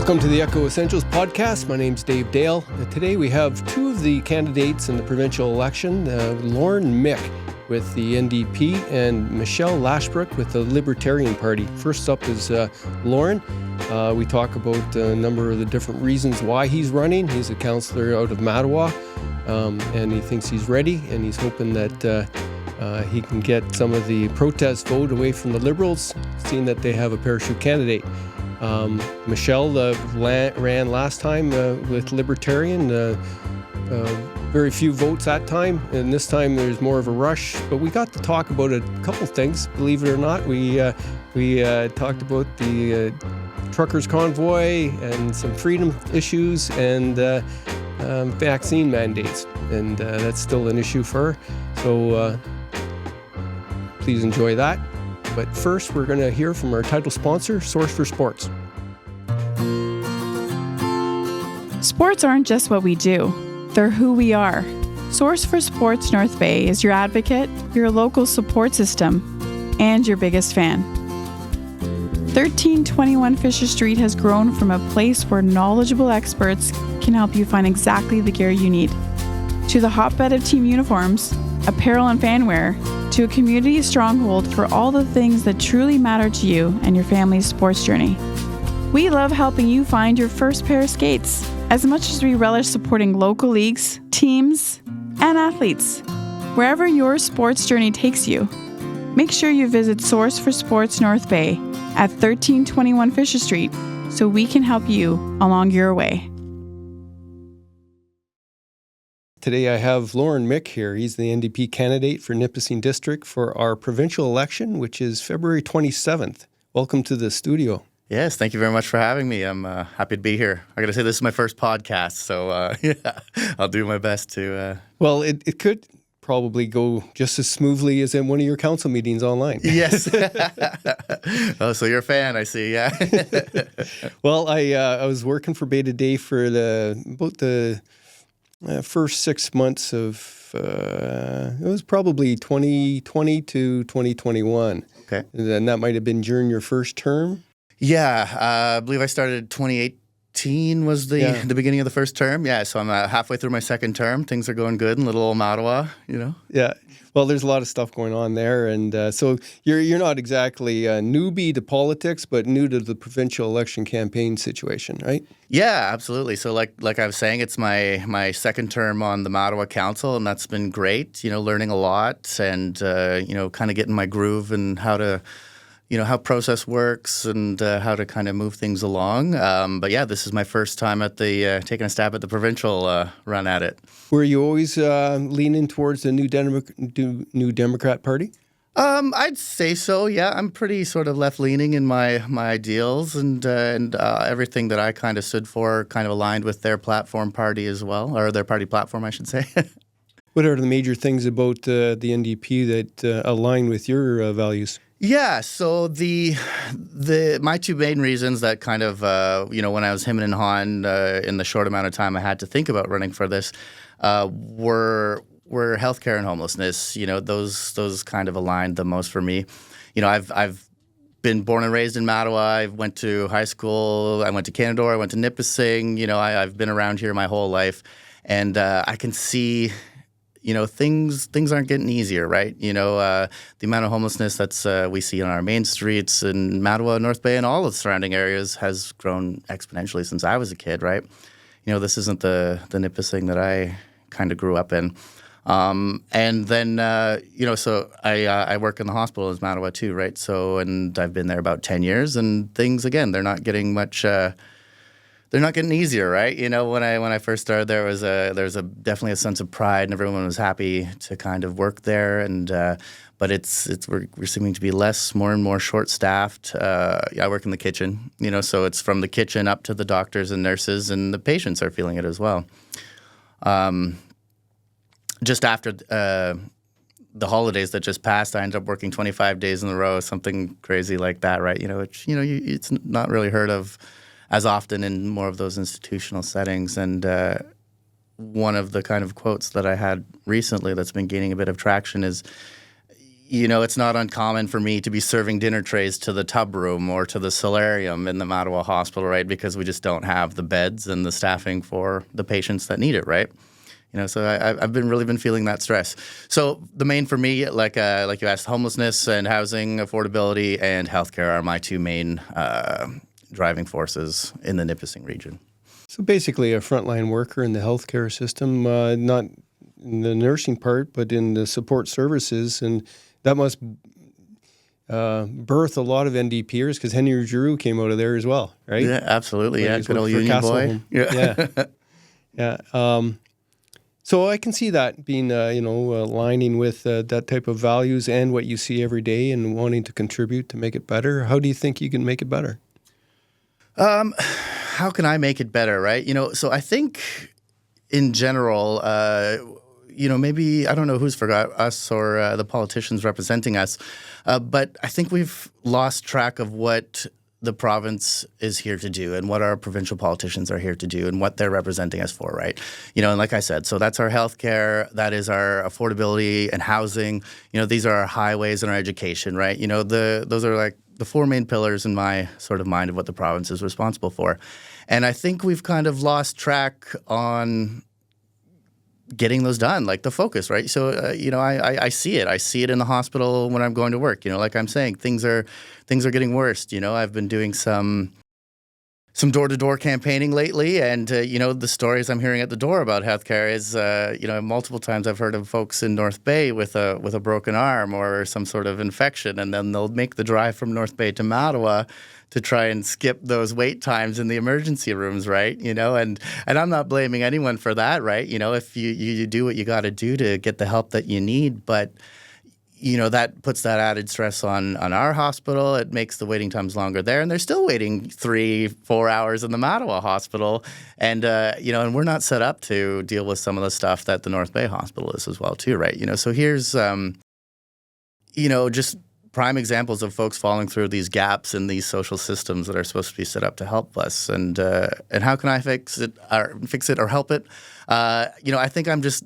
Welcome to the Echo Essentials podcast. My name's Dave Dale. Today we have two of the candidates in the provincial election, Loren and Mick with the NDP and Michelle Lashbrook with the Libertarian Party. First up is Loren. We talk about a number of the different reasons why he's running. He's a councillor out of Mattawa, and he thinks he's ready, and he's hoping that he can get some of the protest vote away from the Liberals, seeing that they have a parachute candidate. Michelle ran last time with Libertarian. Very few votes that time, and this time there's more of a rush. But we got to talk about a couple things, believe it or not. We talked about the truckers' convoy and some freedom issues and vaccine mandates, and that's still an issue for her. So please enjoy that. But first, we're going to hear from our title sponsor, Source for Sports. Sports aren't just what we do, they're who we are. Source for Sports North Bay is your advocate, your local support system, and your biggest fan. 1321 Fisher Street has grown from a place where knowledgeable experts can help you find exactly the gear you need, to the hotbed of team uniforms, apparel and fanwear, to a community stronghold for all the things that truly matter to you and your family's sports journey. We love helping you find your first pair of skates, as much as we relish supporting local leagues, teams, and athletes. Wherever your sports journey takes you, make sure you visit Source for Sports North Bay at 1321 Fisher Street so we can help you along your way. Today I have Loren Mick here. He's the NDP candidate for Nipissing District for our provincial election, which is February 27th. Welcome to the studio. Yes, thank you very much for having me. I'm happy to be here. I got to say, this is my first podcast, so yeah, I'll do my best to... Well, it could probably go just as smoothly as in one of your council meetings online. Yes. Oh, so you're a fan, I see, yeah. Well, I was working for Beta Day for about the first 6 months of, it was probably 2020 to 2021. Okay. And that might have been during your first term? Yeah, I believe I started 2018 was the beginning of the first term. Yeah, so I'm halfway through my second term. Things are going good in little old Mattawa, you know. Yeah. Well, there's a lot of stuff going on there, and so you're not exactly a newbie to politics, but new to the provincial election campaign situation, right? Yeah, absolutely. So like I was saying, it's my second term on the Mattawa Council, and that's been great. You know, learning a lot, and kind of getting my groove and how to. How process works and how to kind of move things along. But yeah, this is my first time at the taking a stab at the provincial run at it. Were you always leaning towards the New Democrat Party? I'd say so. Yeah, I'm pretty sort of left-leaning in my ideals and everything that I kind of stood for, kind of aligned with their platform party as well, or their party platform, I should say. What are the major things about the NDP that align with your values? Yeah, so my two main reasons that kind of when I was hemming and hawing in the short amount of time I had to think about running for this were healthcare and homelessness. Those kind of aligned the most for me. I've been born and raised in Mattawa. I went to high school. I went to Canadore. I went to Nipissing. I've been around here my whole life, and I can see. Things aren't getting easier, right? The amount of homelessness that's we see on our main streets in Mattawa, North Bay, and all the surrounding areas has grown exponentially since I was a kid, right? This isn't the Nipissing that I kind of grew up in. And then, so I work in the hospital as Mattawa too, right? So, and I've been there about 10 years, and things, again, they're not getting much... They're not getting easier, right? When I first started, there was definitely a sense of pride, and everyone was happy to kind of work there. And but we're seeming to be more and more short-staffed. I work in the kitchen, so it's from the kitchen up to the doctors and nurses, and the patients are feeling it as well. Just after the holidays that just passed, I ended up working 25 days in a row, something crazy like that, right? It's not really heard of as often in more of those institutional settings. And one of the kind of quotes that I had recently that's been gaining a bit of traction is, it's not uncommon for me to be serving dinner trays to the tub room or to the solarium in the Mattawa hospital, right? Because we just don't have the beds and the staffing for the patients that need it, right? So I've really been feeling that stress. So the main for me, like you asked, homelessness and housing affordability and healthcare are my two main driving forces in the Nipissing region. So basically a frontline worker in the healthcare system, not in the nursing part, but in the support services. And that must birth a lot of NDPers because Henry Giroux came out of there as well, right? Yeah, absolutely. When Yeah, good old Union boy. Home. Yeah. So I can see that being, aligning with that type of values and what you see every day and wanting to contribute to make it better. How do you think you can make it better? How can I make it better, right? So I think in general, maybe I don't know who's forgot us or the politicians representing us, but I think we've lost track of what the province is here to do and what our provincial politicians are here to do and what they're representing us for, right? And like I said, so that's our healthcare, that is our affordability and housing. These are our highways and our education, right? Those are like the four main pillars in my sort of mind of what the province is responsible for. And I think we've kind of lost track on getting those done, like the focus, right? So, I see it. I see it in the hospital when I'm going to work. Like I'm saying, things are getting worse. I've been doing some door-to-door campaigning lately, and the stories I'm hearing at the door about healthcare is, multiple times I've heard of folks in North Bay with a broken arm or some sort of infection, and then they'll make the drive from North Bay to Mattawa to try and skip those wait times in the emergency rooms, right? And I'm not blaming anyone for that, right? If you do what you got to do to get the help that you need, but that puts that added stress on our hospital. It makes the waiting times longer there, and they're still waiting 3-4 hours in the Mattawa hospital, and and we're not set up to deal with some of the stuff that the North Bay hospital is as well, too, right? So here's just prime examples of folks falling through these gaps in these social systems that are supposed to be set up to help us. And how can I fix it or help it? I think I'm just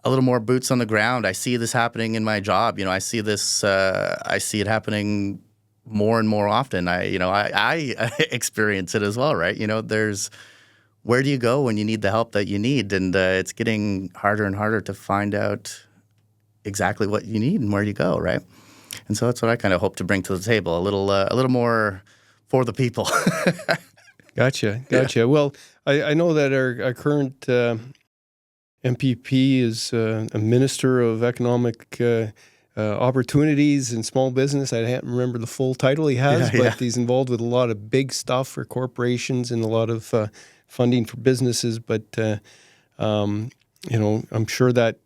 a little more boots on the ground. I see this happening in my job. I see it happening more and more often. I experience it as well, right? There's where do you go when you need the help that you need? And it's getting harder and harder to find out exactly what you need and where you go, right? And so that's what I kind of hope to bring to the table, a little more for the people. Gotcha. Yeah. Well, I know that our current MPP is a Minister of Economic Opportunities and Small Business. I can't remember the full title he has, but he's involved with a lot of big stuff for corporations and a lot of funding for businesses. But, I'm sure that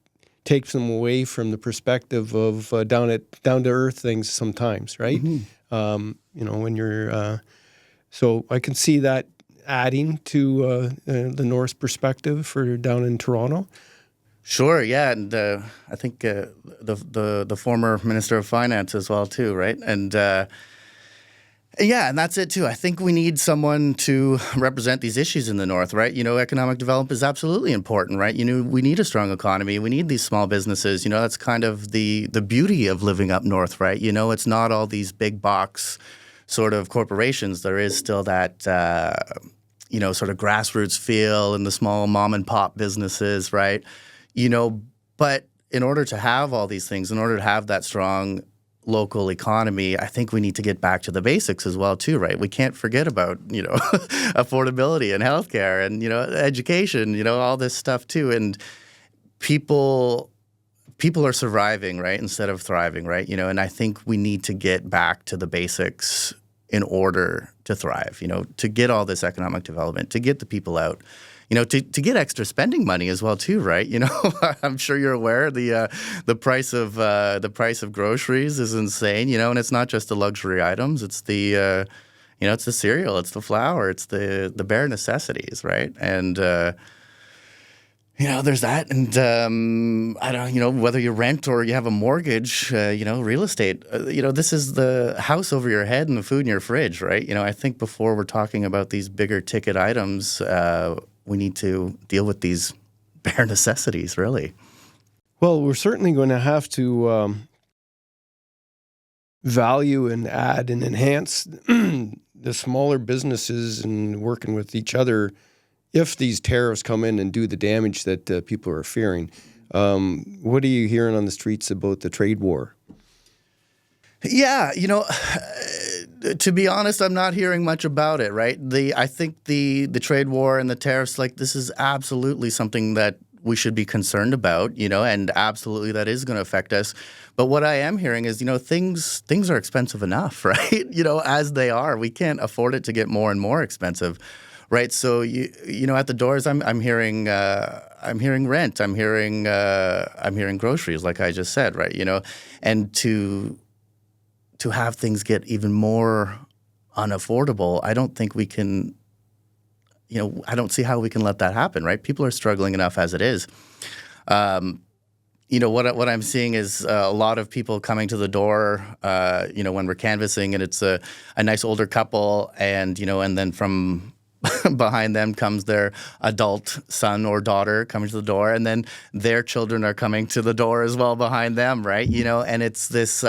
takes them away from the perspective of down to earth things sometimes, right? Mm-hmm. When you're so I can see that adding to the North's perspective for down in Toronto. Sure, yeah, and I think the former Minister of Finance as well too, right? And and that's it too. I think we need someone to represent these issues in the North, right? Economic development is absolutely important, right? We need a strong economy. We need these small businesses. That's kind of the beauty of living up North, right? It's not all these big box sort of corporations. There is still that, sort of grassroots feel in the small mom and pop businesses, right? But in order to have all these things, in order to have that strong local economy, I think we need to get back to the basics as well, too, right? We can't forget about, affordability and healthcare and, education, all this stuff, too. And people are surviving, right, instead of thriving, right? And I think we need to get back to the basics in order to thrive, to get all this economic development, to get the people out, to get extra spending money as well too, right? I'm sure you're aware the price of groceries is insane, and it's not just the luxury items, it's the it's the cereal, it's the flour, it's the bare necessities, right? And there's that, and I don't, whether you rent or you have a mortgage, real estate, this is the house over your head and the food in your fridge, right? I think before we're talking about these bigger ticket items, we need to deal with these bare necessities, really. Well, we're certainly going to have to value and add and enhance the smaller businesses and working with each other if these tariffs come in and do the damage that people are fearing. What are you hearing on the streets about the trade war? Yeah, to be honest, I'm not hearing much about it, right? I think the trade war and the tariffs, like, this is absolutely something that we should be concerned about, and absolutely that is going to affect us. But what I am hearing is, things are expensive enough, right? As they are. We can't afford it to get more and more expensive, right? So at the doors, I'm hearing rent, I'm hearing groceries, like I just said, right? And to have things get even more unaffordable, I don't think we can. I don't see how we can let that happen, right? People are struggling enough as it is. What I'm seeing is a lot of people coming to the door, when we're canvassing, and it's a nice older couple, and then from behind them comes their adult son or daughter coming to the door, and then their children are coming to the door as well behind them, right? And it's this.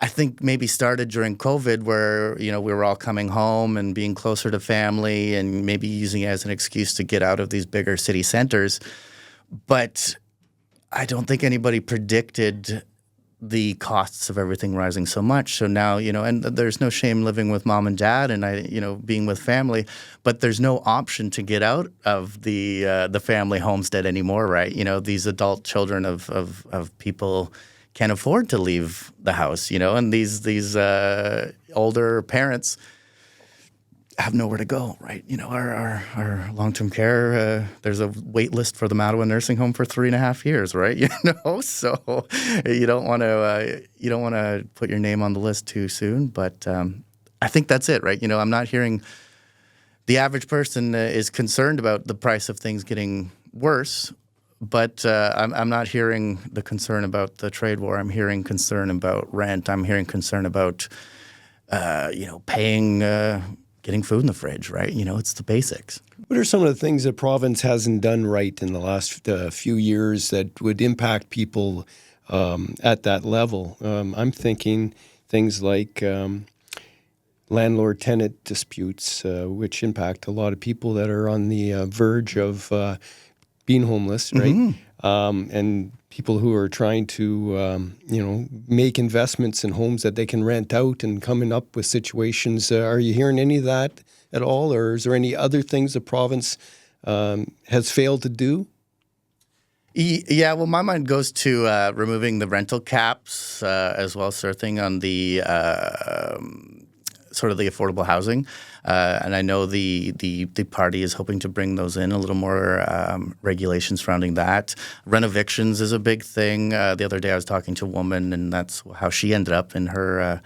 I think maybe started during COVID where, we were all coming home and being closer to family and maybe using it as an excuse to get out of these bigger city centers. But I don't think anybody predicted the costs of everything rising so much. So now, and there's no shame living with mom and dad and being with family, but there's no option to get out of the family homestead anymore, right? These adult children of people can't afford to leave the house, and these older parents have nowhere to go, right? Our long-term care, there's a wait list for the Mattawa nursing home for 3.5 years, right? So you don't want to put your name on the list too soon, but I think that's it, right? I'm not hearing the average person is concerned about the price of things getting worse. But I'm not hearing the concern about the trade war. I'm hearing concern about rent. I'm hearing concern about, paying, getting food in the fridge, right? It's the basics. What are some of the things the province hasn't done right in the last few years that would impact people at that level? I'm thinking things like landlord-tenant disputes, which impact a lot of people that are on the verge of being homeless, right? Mm-hmm. And people who are trying to, make investments in homes that they can rent out and coming up with situations. Are you hearing any of that at all? Or is there any other things the province has failed to do? Yeah, well, my mind goes to removing the rental caps as well, thing on the sort of the affordable housing. And I know the party is hoping to bring those in, a little more regulations surrounding that. Rent evictions is a big thing. The other day I was talking to a woman, and that's how she ended up in her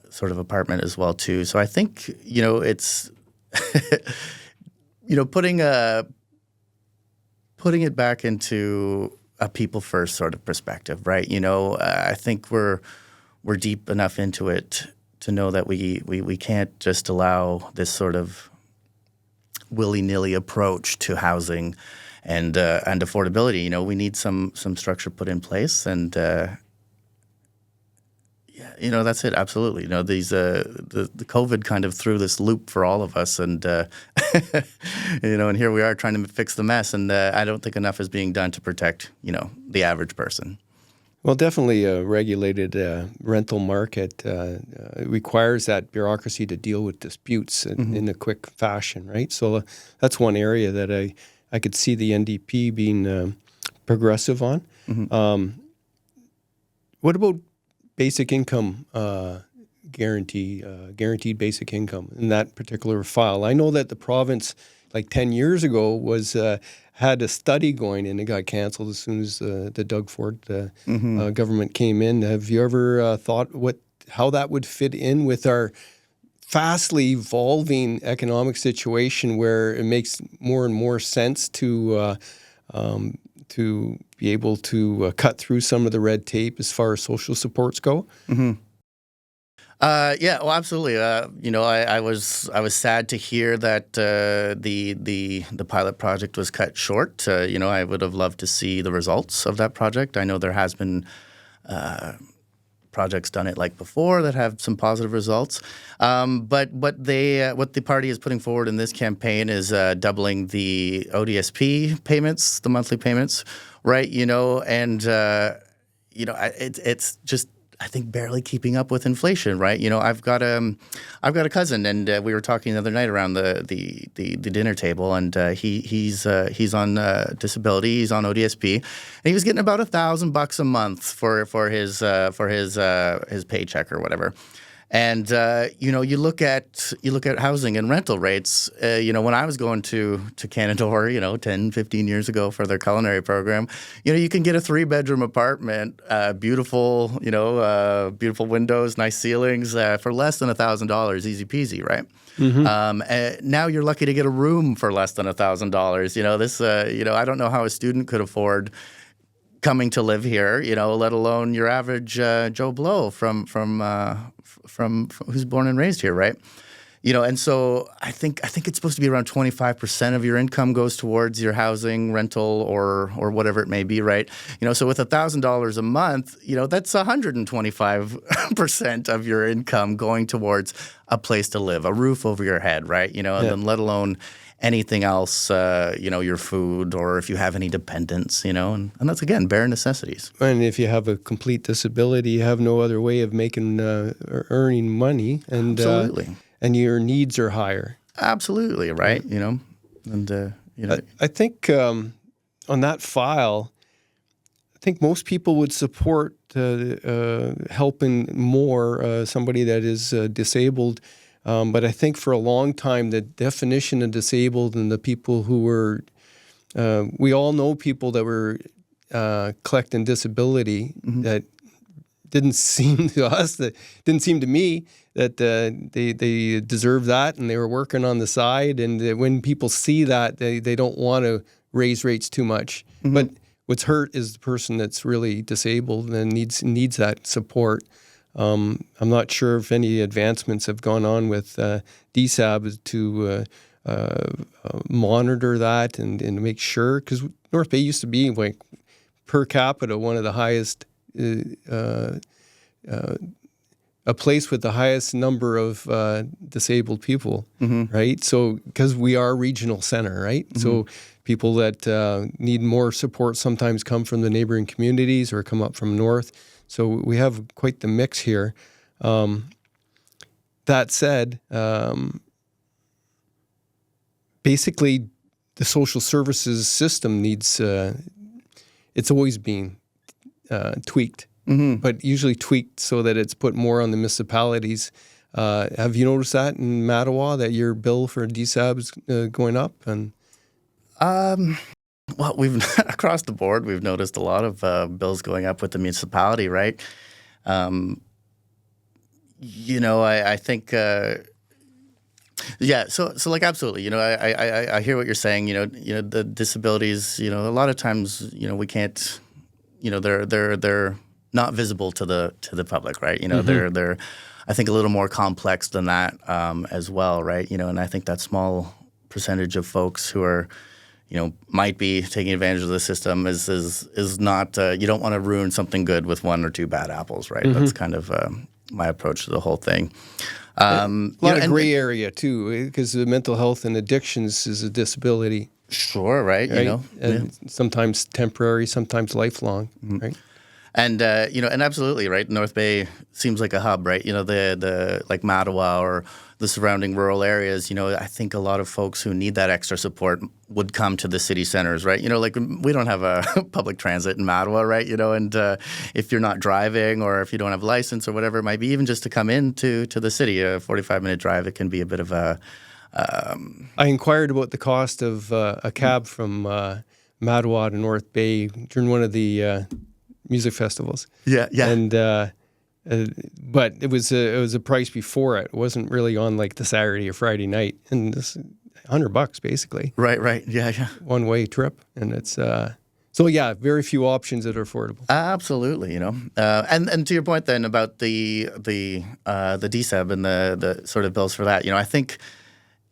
sort of apartment as well, too. So I think, it's, putting it back into a people first sort of perspective, right? I think we're deep enough into it to know that we can't just allow this sort of willy-nilly approach to housing and affordability. We need some structure put in place, and that's it. Absolutely. These the COVID kind of threw this loop for all of us, and and here we are trying to fix the mess, and I don't think enough is being done to protect the average person. Well, definitely a regulated rental market requires that bureaucracy to deal with disputes in a quick fashion, right? So that's one area that I could see the NDP being progressive on. Mm-hmm. What about basic income guaranteed basic income in that particular file? I know that the province, like 10 years ago, had a study going, and it got canceled as soon as the Doug Ford government came in. Have you ever thought how that would fit in with our fastly evolving economic situation, where it makes more and more sense to be able to cut through some of the red tape as far as social supports go? Mm-hmm. Yeah, well, absolutely. I was sad to hear that the pilot project was cut short. I would have loved to see the results of that project. I know there has been projects done it like before that have some positive results. But what the party is putting forward in this campaign is doubling the ODSP payments, the monthly payments, right? It's just, I think, barely keeping up with inflation, right? I've got a cousin, and we were talking the other night around the dinner table, and he's on disability, he's on ODSP, and he was getting about $1,000 a month for his paycheck or whatever. And you look at housing and rental rates. When I was going to Canadore, 10, 15 years ago for their culinary program, you can get a 3-bedroom apartment, beautiful windows, nice ceilings, for less than $1,000, easy peasy, right? Mm-hmm. Now you're lucky to get a room for less than $1,000. I don't know how a student could afford coming to live here, let alone your average Joe Blow from who's born and raised here, right? And so I think it's supposed to be around 25% of your income goes towards your housing, rental, or whatever it may be, right? So with $1,000 a month, that's 125% of your income going towards a place to live, a roof over your head, right? And then let alone anything else, your food, or if you have any dependents, and that's, again, bare necessities. And if you have a complete disability, you have no other way of making or earning money. And, absolutely. And your needs are higher. Absolutely, right? I think on that file, I think most people would support helping more somebody that is disabled. But I think for a long time, the definition of disabled and the people who were, we all know people that were collecting disability mm-hmm. that didn't seem to us, that didn't seem to me that they deserve that, and they were working on the side. And when people see that, they don't want to raise rates too much. Mm-hmm. But what's hurt is the person that's really disabled and needs that support. I'm not sure if any advancements have gone on with DSAB to monitor that and make sure, because North Bay used to be, like, per capita, one of the highest, a place with the highest number of disabled people, mm-hmm. right? So, because we are a regional center, right? Mm-hmm. So people that need more support sometimes come from the neighboring communities or come up from north. So we have quite the mix here. That said, basically the social services system needs, it's always been tweaked, mm-hmm. but usually tweaked so that it's put more on the municipalities. Have you noticed that in Mattawa, that your bill for DSAB is going up? And well, we've across the board, we've noticed a lot of bills going up with the municipality, right? I think, yeah. So like, absolutely. I hear what you're saying. The disabilities. A lot of times, we can't. They're not visible to the public, right? Mm-hmm. They're I think a little more complex than that as well, right? And I think that small percentage of folks who are might be taking advantage of the system is not, you don't want to ruin something good with one or two bad apples, right? Mm-hmm. That's kind of my approach to the whole thing. A lot of gray area too, because the mental health and addictions is a disability. Sure, right? And sometimes temporary, sometimes lifelong, mm-hmm. right? And and absolutely, right. North Bay seems like a hub, right? The like Mattawa or the surrounding rural areas. I think a lot of folks who need that extra support would come to the city centers, right? Like, we don't have a public transit in Mattawa, right? And if you're not driving, or if you don't have a license or whatever it might be, even just to come into the city, a 45-minute drive, it can be a bit of a. I inquired about the cost of a cab from Mattawa to North Bay during one of the music festivals. Yeah. And but it was a price before it. It wasn't really on like the Saturday or Friday night, and this $100 basically. Right. Yeah. One way trip, and it's so yeah, very few options that are affordable. Absolutely, and to your point then about the DSAB and the sort of bills for that, I think.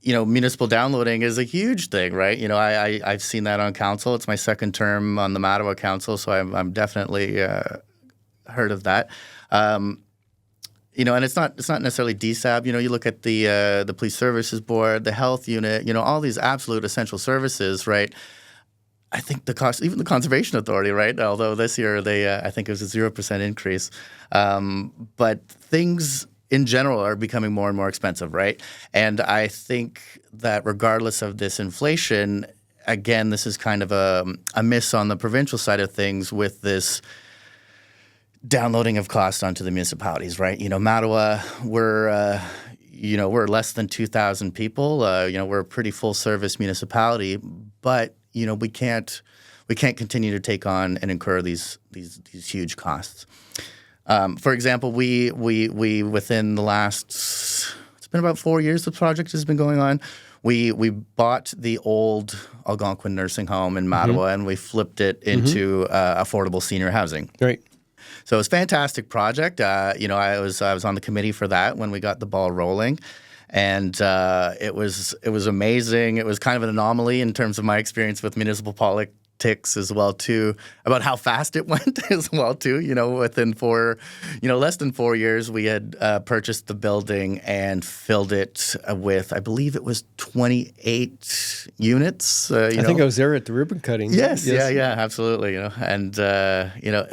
Municipal downloading is a huge thing, right? I've seen that on council. It's my second term on the Mattawa council, so I'm definitely heard of that. And it's not necessarily DSAB. You look at the police services board, the health unit, all these absolute essential services, right? I think the cost, even the conservation authority, right? Although this year I think it was a 0% increase, but things in general are becoming more and more expensive, right? And I think that regardless of this inflation, again, this is kind of a miss on the provincial side of things with this downloading of cost onto the municipalities, right? Mattawa, we're less than 2,000 people. We're a pretty full service municipality, but we can't continue to take on and incur these huge costs. For example, we within the last, it's been about 4 years the project has been going on. We bought the old Algonquin nursing home in Mattawa and we flipped it into affordable senior housing. Right. So it was a fantastic project. I was on the committee for that when we got the ball rolling, and it was amazing. It was kind of an anomaly in terms of my experience with municipal politics as well too, about how fast it went as well too. Within less than 4 years, we had purchased the building and filled it with, I believe it was 28 units. I think I was there at the ribbon cutting. Yes. Yeah, absolutely. And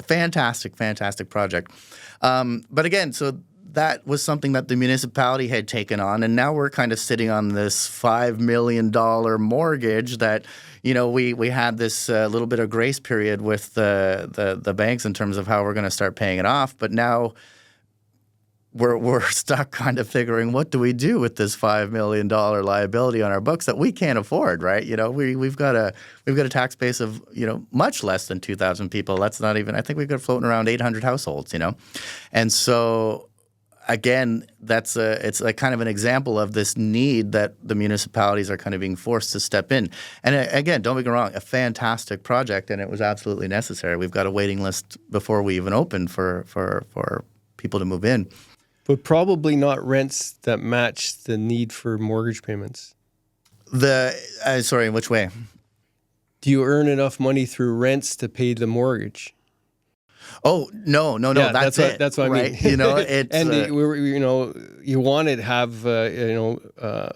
fantastic project. But again, so that was something that the municipality had taken on, and now we're kind of sitting on this $5 million mortgage that, we had this little bit of grace period with the banks in terms of how we're going to start paying it off. But now we're stuck kind of figuring, what do we do with this $5 million liability on our books that we can't afford, right? We've got a tax base of, much less than 2,000 people. That's not even, I think we've got floating around 800 households, And so again, it's like kind of an example of this need that the municipalities are kind of being forced to step in. And again, don't get me wrong, a fantastic project, and it was absolutely necessary. We've got a waiting list before we even open for people to move in. But probably not rents that match the need for mortgage payments. Sorry, in which way? Do you earn enough money through rents to pay the mortgage? Oh, no. Yeah, that's it. That's what right? I mean. It's and you want to have a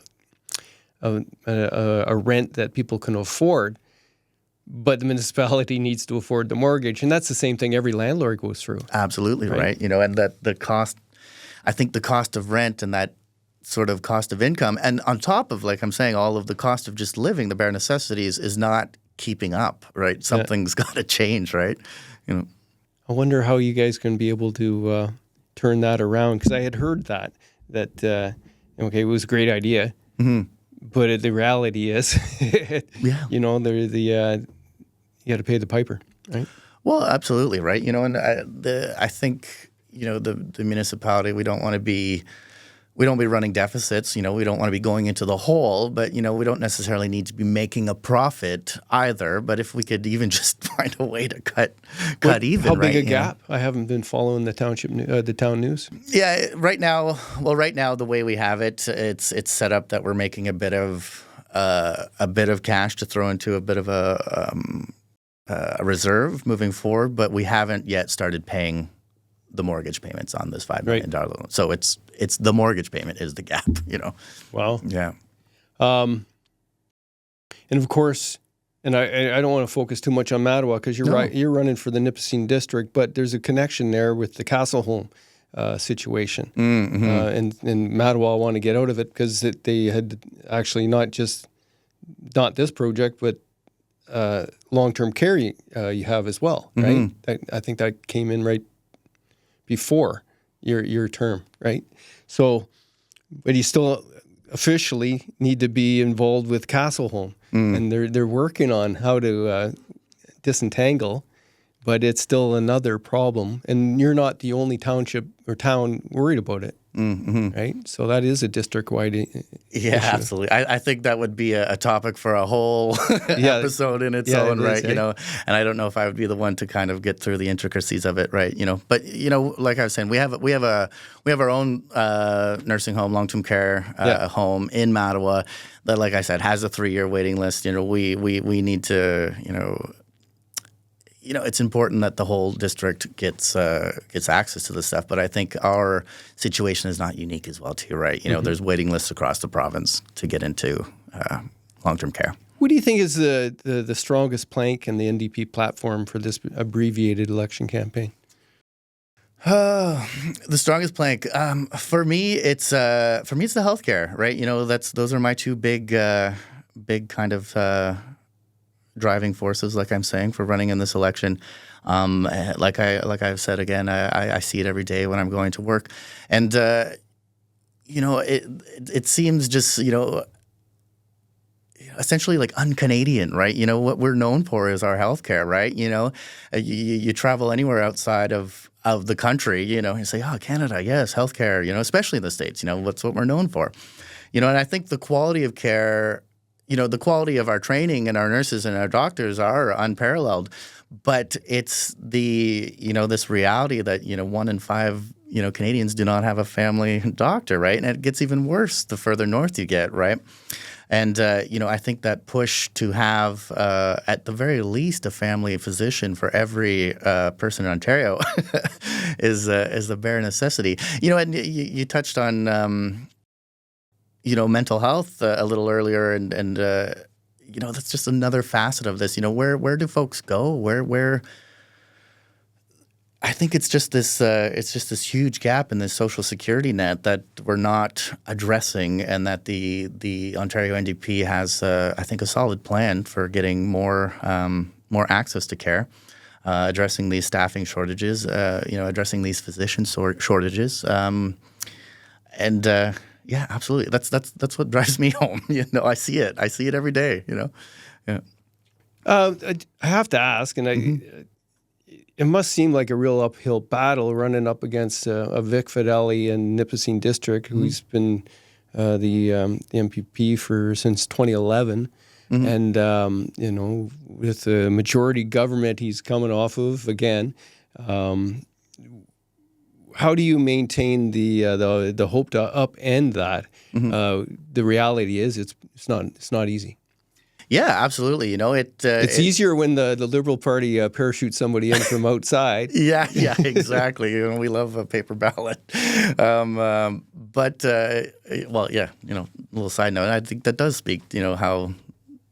rent that people can afford, but the municipality needs to afford the mortgage, and that's the same thing every landlord goes through. Absolutely right. And that the cost, I think the cost of rent and that sort of cost of income, and on top of, like I'm saying, all of the cost of just living, the bare necessities, is not keeping up. Right, something's got to change. Right, I wonder how you guys can be able to turn that around, because I had heard that it was a great idea, but the reality is, you got to pay the piper, right? Well, absolutely, right. And I think the municipality, we don't want to be running deficits. We don't want to be going into the hole, but we don't necessarily need to be making a profit either. But if we could even just find a way to cut even, how big a gap? I haven't been following the town news. Yeah, right now the way we have it, it's set up that we're making a bit of cash to throw into a bit of a reserve moving forward, but we haven't yet started paying the mortgage payments on this $5 million loan. So it's the mortgage payment is the gap, Wow. Yeah. And of course, and I don't want to focus too much on Mattawa, because you're right, you're running for the Nipissing district, but there's a connection there with the Castle Home situation. And Mattawa want to get out of it because they had actually not this project, but long-term care you have as well, right? I think that came in right before your term, right? So, but you still officially need to be involved with Castle Home, and they're working on how to disentangle, but it's still another problem, and you're not the only township or town worried about it. Right? So that is a district-wide issue. Absolutely. I think that would be a topic for a whole episode in its own right, and I don't know if I would be the one to kind of get through the intricacies of it, right? But like I was saying, we have our own nursing home, long-term care home in Mattawa that, like I said, has a 3-year waiting list. We need to, it's important that the whole district gets access to this stuff. But I think our situation is not unique as well, too, right? There's waiting lists across the province to get into long-term care. What do you think is the strongest plank in the NDP platform for this abbreviated election campaign? The strongest plank for me, it's the healthcare, right? Those are my two big kind of driving forces, like I'm saying, for running in this election. Like I've said again, I see it every day when I'm going to work, and it seems just essentially like un-Canadian, right? What we're known for is our healthcare, right? You travel anywhere outside of the country, you say, oh, Canada, yes, healthcare, especially in the States, what's what we're known for. And I think the quality of care, the quality of our training and our nurses and our doctors are unparalleled, but it's this reality that, 1 in 5, Canadians do not have a family doctor, right? And it gets even worse the further north you get, right? And, I think that push to have, at the very least, a family physician for every person in Ontario is a bare necessity. And you touched on, mental health a little earlier, and that's just another facet of this. Where do folks go? Where I think it's just this huge gap in this social security net that we're not addressing, and that the Ontario NDP has, I think, a solid plan for getting more access to care, addressing these staffing shortages, addressing these physician shortages, and yeah, absolutely. That's what drives me home. I see it every day. Yeah. I have to ask, and it must seem like a real uphill battle running up against a Vic Fideli in Nipissing District, who's been the MPP since 2011. And, with the majority government he's coming off of again, how do you maintain the hope to upend that? The reality is it's not easy. Yeah, absolutely. It's easier when the Liberal Party parachutes somebody in from outside. Yeah, exactly. We love a paper ballot. But a little side note, I think that does speak, how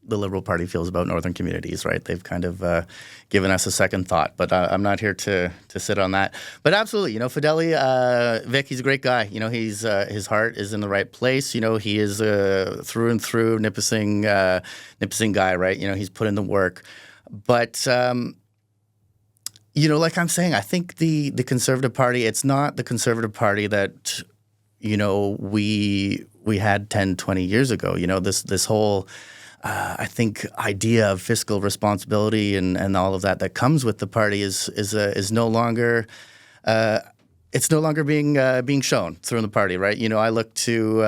the Liberal Party feels about northern communities, right? They've kind of given us a second thought, but I'm not here to sit on that. But absolutely, Fideli, Vic, he's a great guy. He's his heart is in the right place. He is through and through Nipissing guy, right? He's put in the work. But like I'm saying, I think the Conservative Party, it's not the Conservative Party that we had 10, 20 years ago. This whole I think idea of fiscal responsibility and all of that comes with the party is no longer it's no longer being shown through the party, right? I look to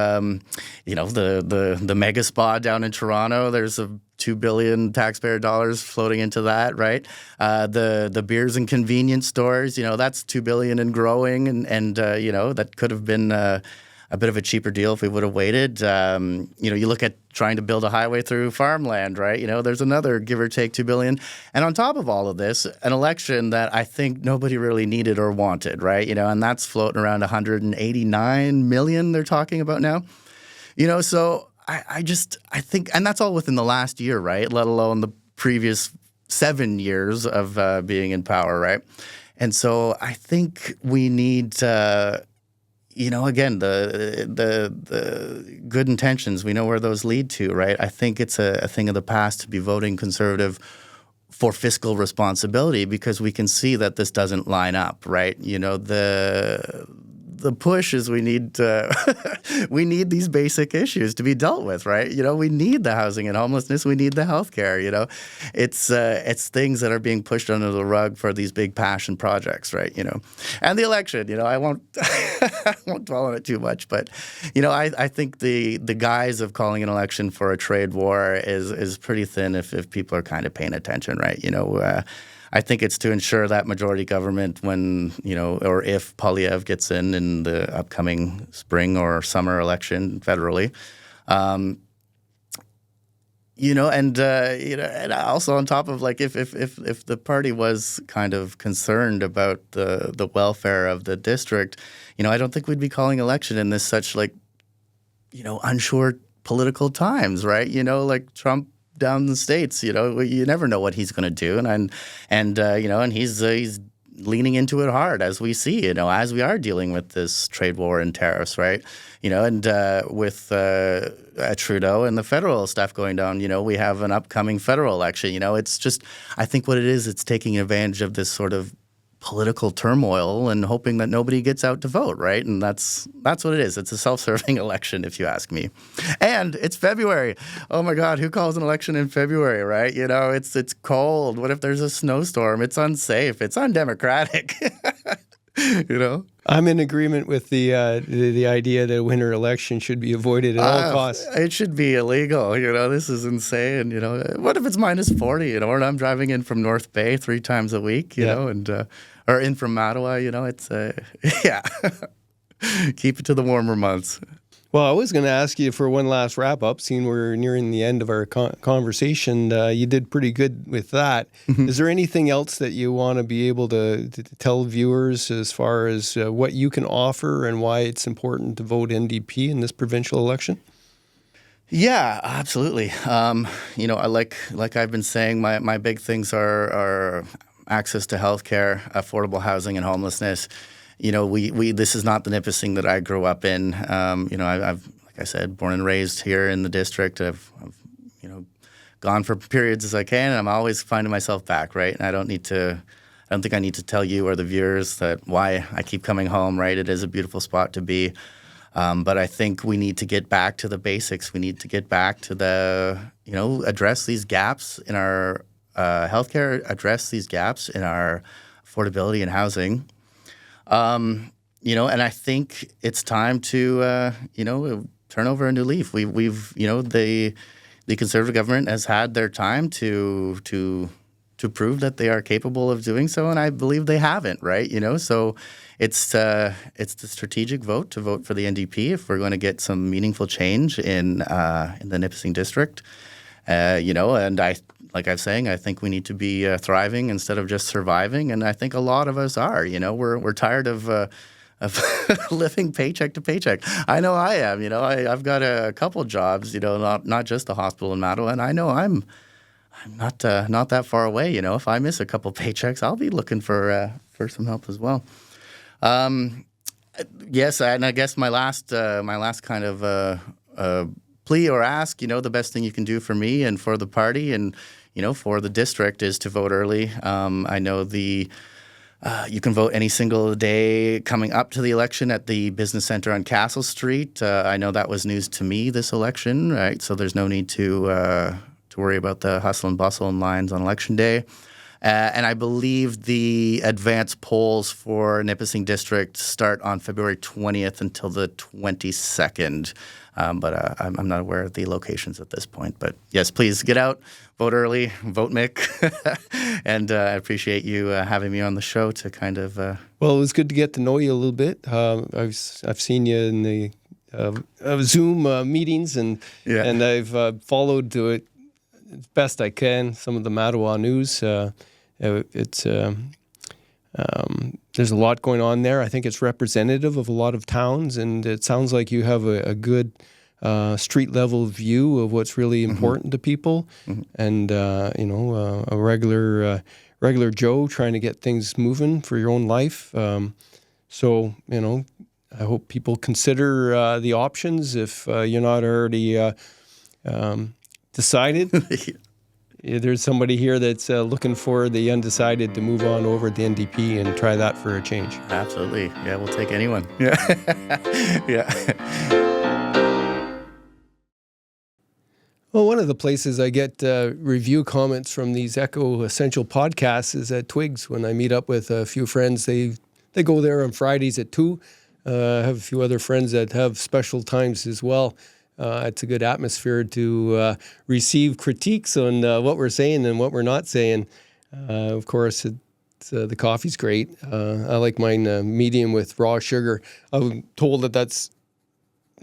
the mega spa down in Toronto. There's $2 billion taxpayer dollars floating into that, right? The beers and convenience stores, that's $2 billion and growing, and that could have been a bit of a cheaper deal if we would have waited. You look at trying to build a highway through farmland, right? There's another give or take $2 billion. And on top of all of this, an election that I think nobody really needed or wanted, right? And that's floating around 189 million they're talking about now. So I think, and that's all within the last year, right? Let alone the previous 7 years of being in power, right? And so I think we need again, the good intentions, we know where those lead to, right? I think it's a thing of the past to be voting Conservative for fiscal responsibility, because we can see that this doesn't line up, right? The push is we need these basic issues to be dealt with, right? We need the housing and homelessness. We need the healthcare. It's things that are being pushed under the rug for these big passion projects, right? And the election. I won't I won't dwell on it too much, but I think the guise of calling an election for a trade war is pretty thin if people are kind of paying attention, right? I think it's to ensure that majority government when, or if Poilievre gets in the upcoming spring or summer election federally, and also on top of like if the party was kind of concerned about the welfare of the district, I don't think we'd be calling election in this such like, unsure political times, right? Like Trump down in the States, you never know what he's going to do, and he's leaning into it hard, as we see, as we are dealing with this trade war and tariffs, right? And with Trudeau and the federal stuff going down, we have an upcoming federal election. It's just, I think what it is, it's taking advantage of this sort of political turmoil and hoping that nobody gets out to vote, right? And that's what it is. It's a self-serving election, if you ask me. And it's February. Oh my God, who calls an election in February, right? It's cold. What if there's a snowstorm? It's unsafe. It's undemocratic. I'm in agreement with the idea that a winter election should be avoided at all costs. It should be illegal. This is insane. What if it's minus 40? And I'm driving in from North Bay 3 times a week. Or in from Mattawa. It's yeah. Keep it to the warmer months. Well, I was going to ask you for one last wrap-up, seeing we're nearing the end of our conversation. You did pretty good with that. Mm-hmm. Is there anything else that you want to be able to tell viewers as far as what you can offer and why it's important to vote NDP in this provincial election? Yeah, absolutely. Like I've been saying, my big things are access to healthcare, affordable housing, and homelessness. This is not the Nipissing that I grew up in. I've, like I said, born and raised here in the district. I've gone for periods as I can, and I'm always finding myself back, right? And I don't think I need to tell you or the viewers that why I keep coming home, right? It is a beautiful spot to be. But I think we need to get back to the basics. We need to get back to address these gaps in our healthcare, address these gaps in our affordability and housing. And I think it's time to, turn over a new leaf. We've the Conservative government has had their time to prove that they are capable of doing so, and I believe they haven't, right? So it's the strategic vote to vote for the NDP if we're going to get some meaningful change in the Nipissing district. And like I was saying, I think we need to be thriving instead of just surviving, and I think a lot of us are. We're tired of living paycheck to paycheck. I know I am. I've got a couple jobs. Not just the hospital in Mattawa, and I know I'm not that far away. If I miss a couple paychecks, I'll be looking for some help as well. Yes, and I guess my last kind of plea or ask, the best thing you can do for me and for the party and, for the district is to vote early. I know you can vote any single day coming up to the election at the business center on Castle Street. I know that was news to me this election, right? So there's no need to worry about the hustle and bustle and lines on election day. And I believe the advance polls for Nipissing District start on February 20th until the 22nd. But I'm not aware of the locations at this point. But yes, please get out, vote early, vote Mick. And I appreciate you having me on the show to kind of... Well, it was good to get to know you a little bit. I've seen you in the Zoom meetings, and I've followed to it as best I can some of the Mattawa news. There's a lot going on there. I think it's representative of a lot of towns, and it sounds like you have a good street-level view of what's really important to people, and a regular Joe trying to get things moving for your own life. So I hope people consider the options if you're not already decided. There's somebody here that's looking for the undecided to move on over to the NDP and try that for a change. Absolutely. Yeah, we'll take anyone. Yeah. Yeah. Well, one of the places I get review comments from these Echo Essential podcasts is at Twigs. When I meet up with a few friends, they go there on Fridays at 2. I have a few other friends that have special times as well. It's a good atmosphere to receive critiques on what we're saying and what we're not saying. Of course, the coffee's great. I like mine medium with raw sugar. I'm told that that's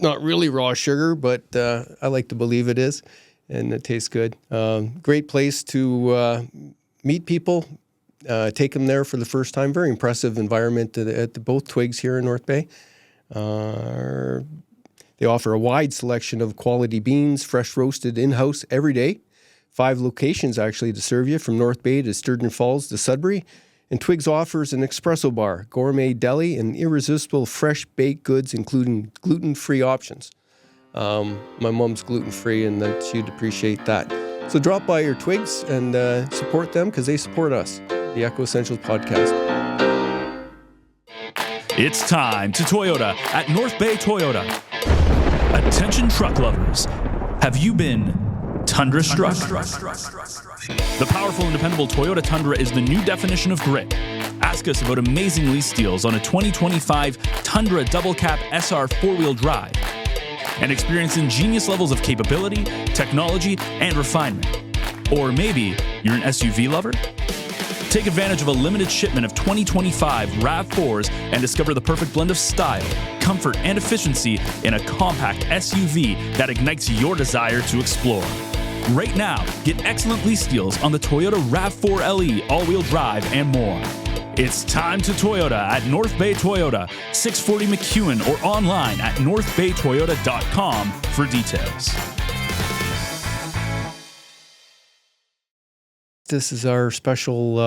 not really raw sugar, but I like to believe it is. and it tastes good. Great place to meet people, take them there for the first time. Very impressive environment at both Twigs here in North Bay. They offer a wide selection of quality beans, fresh roasted in-house every day. 5 locations actually to serve you, from North Bay to Sturgeon Falls to Sudbury. And Twigs offers an espresso bar, gourmet deli, and irresistible fresh baked goods, including gluten-free options. My mom's gluten-free, and she'd appreciate that. So drop by your Twigs and support them, because they support us, the Echo Essentials podcast. It's time to Toyota at North Bay Toyota. Attention truck lovers. Have you been Tundra struck? The powerful and dependable Toyota Tundra is the new definition of grit. Ask us about amazing lease deals on a 2025 Tundra Double Cap SR 4-wheel drive, and experience ingenious levels of capability, technology, and refinement. Or maybe you're an SUV lover? Take advantage of a limited shipment of 2025 RAV4s and discover the perfect blend of style, comfort, and efficiency in a compact SUV that ignites your desire to explore. Right now, get excellent lease deals on the Toyota RAV4 LE all-wheel drive and more. It's time to Toyota at North Bay Toyota, 640 McEwen, or online at northbaytoyota.com for details. This is our special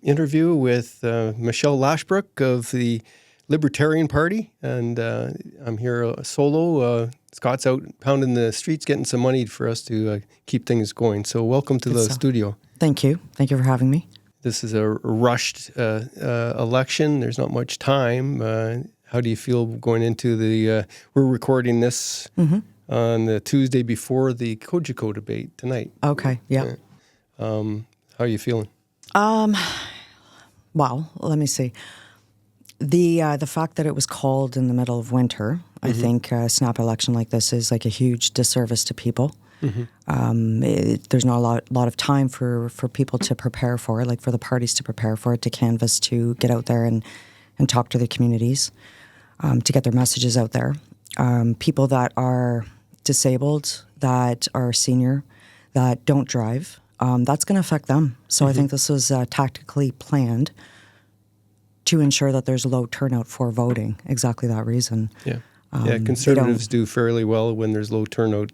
interview with Michelle Lashbrook of the Libertarian Party, and I'm here solo. Scott's out pounding the streets, getting some money for us to keep things going. So welcome to the studio. Thank you. Thank you for having me. This is a rushed election. There's not much time. How do you feel going into the... we're recording this on the Tuesday before the Cogeco debate tonight. Okay, yeah. How are you feeling? Well, let me see. The fact that it was called in the middle of winter, I think a snap election like this is like a huge disservice to people. There's not a lot of time for people to prepare for it, like for the parties to prepare for it, to canvass, to get out there and talk to their communities, to get their messages out there. People that are disabled, that are senior, that don't drive, that's going to affect them. So I think this was tactically planned to ensure that there's low turnout for voting. Exactly that reason. Yeah, conservatives do fairly well when there's low turnout,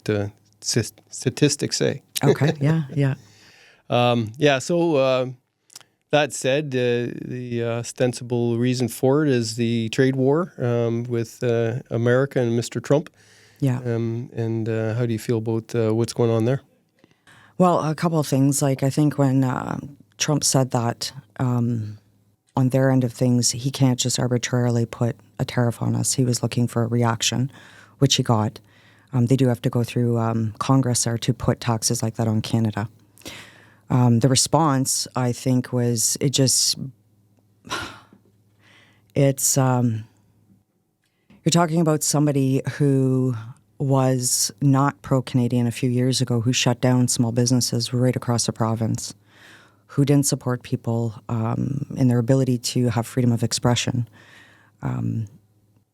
statistics say. Okay, yeah. So that said, the ostensible reason for it is the trade war with America and Mr. Trump. Yeah. And how do you feel about what's going on there? Well, a couple of things. Like, I think when Trump said that on their end of things, he can't just arbitrarily put a tariff on us. He was looking for a reaction, which he got. They do have to go through Congress there to put taxes like that on Canada. The response, I think, was you're talking about somebody who was not pro-Canadian a few years ago, who shut down small businesses right across the province, who didn't support people in their ability to have freedom of expression. And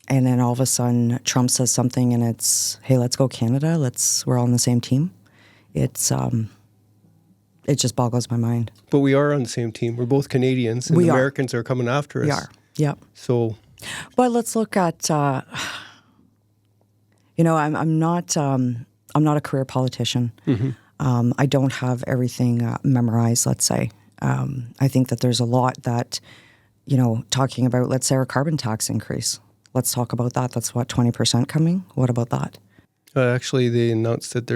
then all of a sudden, Trump says something, and it's, "Hey, let's go Canada. We're all on the same team." It just boggles my mind. But we are on the same team. We're both Canadians, and Americans are coming after us. We are. Yep. So, but let's look at. I'm not a career politician. I don't have everything memorized. Let's say. I think that there's a lot that, talking about. Let's say our carbon tax increase. Let's talk about that. That's what, 20% coming? What about that? Actually, they announced that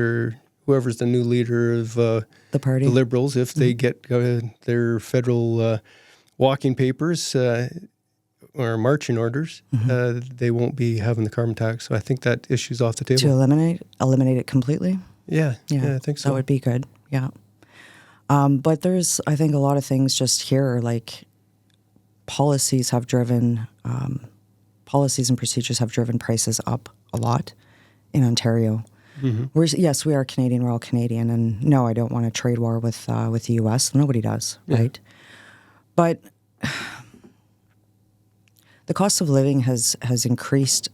whoever's the new leader of the party, the Liberals, if they get their federal walking papers or marching orders, they won't be having the carbon tax. So I think that issue's off the table. To eliminate it completely? Yeah, I think so. That would be good, yeah. But there's, I think, a lot of things just here, like policies and procedures have driven prices up a lot in Ontario. Yes, we are Canadian. We're all Canadian, and no, I don't want a trade war with the U.S. Nobody does, right? But the cost of living has increased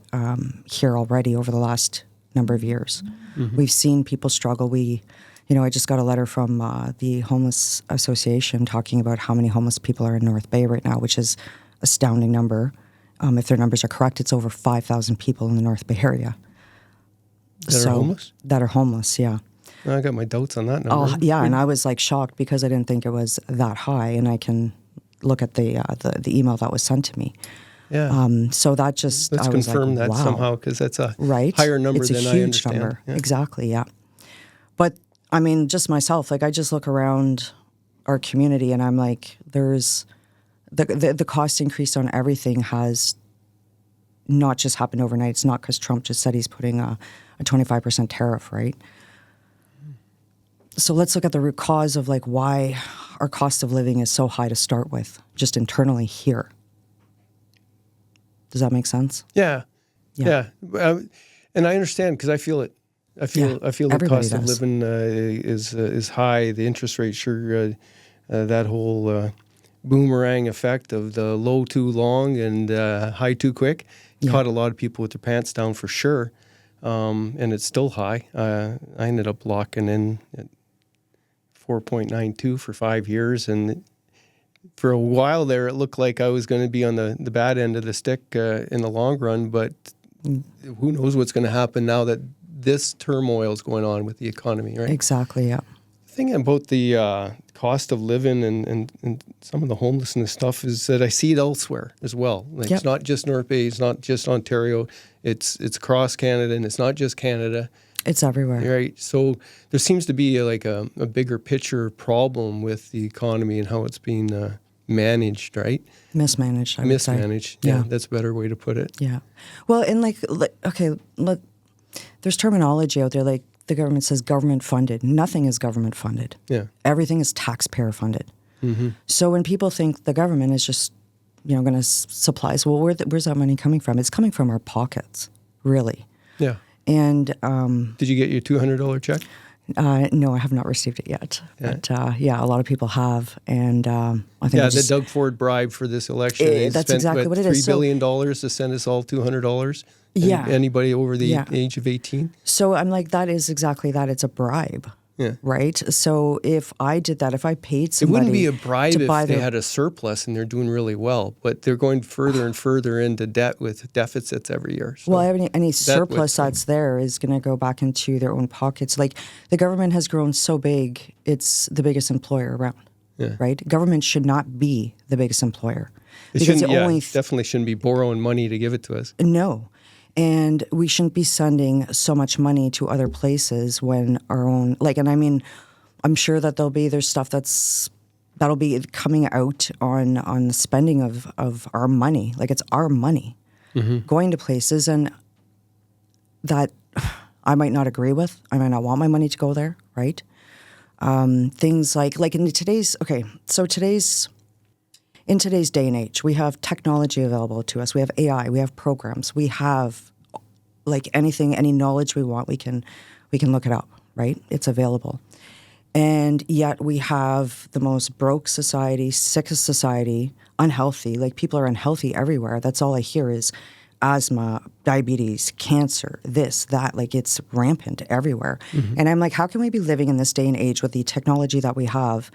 here already over the last number of years. We've seen people struggle. I just got a letter from the Homeless Association talking about how many homeless people are in North Bay right now, which is astounding number. If their numbers are correct, it's over 5,000 people in the North Bay area. That are homeless? That are homeless, yeah. I got my doubts on that number. Oh, yeah, and I was like shocked because I didn't think it was that high, and I can look at the email that was sent to me. Yeah. So that just Let's I was confirm like, that wow. somehow, because that's a Right? higher number it's than a I huge understand. number. Yeah. Exactly, yeah. But I mean, just myself, like I just look around our community and I'm like, there's the cost increase on everything has not just happened overnight. It's not because Trump just said he's putting a 25% tariff, right? So let's look at the root cause of like why our cost of living is so high to start with, just internally here. Does that make sense? Yeah. Yeah. And I understand because I feel it. I feel the everybody cost of does. living is high. The interest rate, sure, that whole boomerang effect of the low too long and high too quick caught a lot of people with their pants down for sure. And it's still high. I ended up locking in at 4.92 for 5 years, and for a while there, it looked like I was going to be on the bad end of the stick in the long run, but who knows what's going to happen now that this turmoil is going on with the economy, right? Exactly, yeah. The thing about the cost of living and some of the homelessness stuff is that I see it elsewhere as well. Like It's not just North Bay, it's not just Ontario, it's across Canada, and it's not just Canada. It's everywhere. Right. So there seems to be a bigger picture problem with the economy and how it's being managed, right? Mismanaged, I would say. Mismanaged. Yeah, that's a better way to put it. Yeah. Well, and okay, look, there's terminology out there like the government says government funded. Nothing is government funded. Yeah. Everything is taxpayer funded. Mm-hmm. So when people think the government is just, going to supply, so where's that money coming from? It's coming from our pockets, really. Yeah. And did you get your $200 check? no, I have not received it yet. Yeah. But a lot of people have, and I think the Doug Ford bribe for this election. They that's spent, exactly what it is. $3 billion to send us all $200. Yeah. Anybody over the age of 18. So I'm like, that is exactly that. It's a bribe. Yeah. Right? So if I did that, if I paid It somebody wouldn't be a bribe to buy if they had a surplus and they're doing really well, but they're going further and further into debt with deficits every year. So well, any surplus that's there is going to go back into their own pockets. Like the government has grown so big, it's the biggest employer around. Yeah. Right? Government should not be the biggest employer. It definitely shouldn't be borrowing money to give it to us. No. And we shouldn't be sending so much money to other places when our own, and I mean, I'm sure that there's stuff that'll be coming out on the spending of our money. Like it's our money going to places, and that I might not agree with. I might not want my money to go there, right? Things like in today's in today's day and age, we have technology available to us. We have AI. We have programs. We have anything, any knowledge we want, we can look it up, right? It's available. And yet we have the most broke society, sickest society, unhealthy. Like people are unhealthy everywhere. That's all I hear is asthma, diabetes, cancer, this, that. Like it's rampant everywhere. Mm-hmm. And I'm like, how can we be living in this day and age with the technology that we have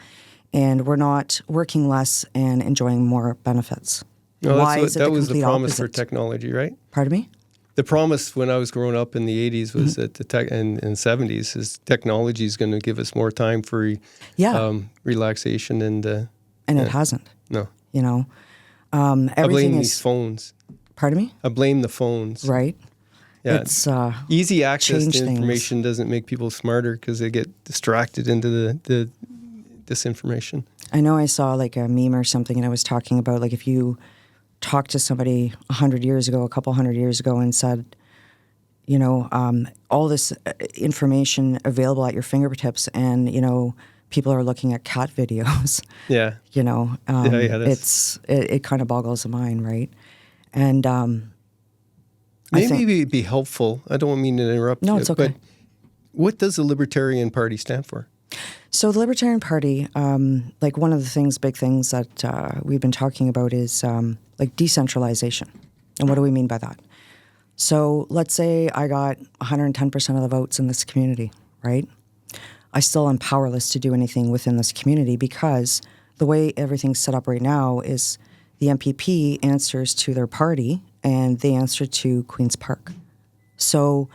and we're not working less and enjoying more benefits? No, Why is it that was the promise opposite? for technology, right? Pardon me? The promise when I was growing up in the 80s was that and 70s is technology is going to give us more time for relaxation and it hasn't. No. Everything I blame is these phones. Pardon me? I blame the phones. Right. Yeah. It's easy access to things. information doesn't make people smarter because they get distracted into the disinformation. I know I saw a meme or something, and I was talking about if you talked to somebody 100 years ago, a couple hundred years ago, and said, all this information available at your fingertips, and people are looking at cat videos. Yeah. It kind of boggles the mind, right? And maybe it'd be helpful. I don't mean to interrupt. No, you, it's okay. But what does the Libertarian Party stand for? So the Libertarian Party, one of the big things that we've been talking about is decentralization. And what do we mean by that? So let's say I got 110% of the votes in this community, right? I still am powerless to do anything within this community because the way everything's set up right now is the MPP answers to their party and they answer to Queen's Park. So,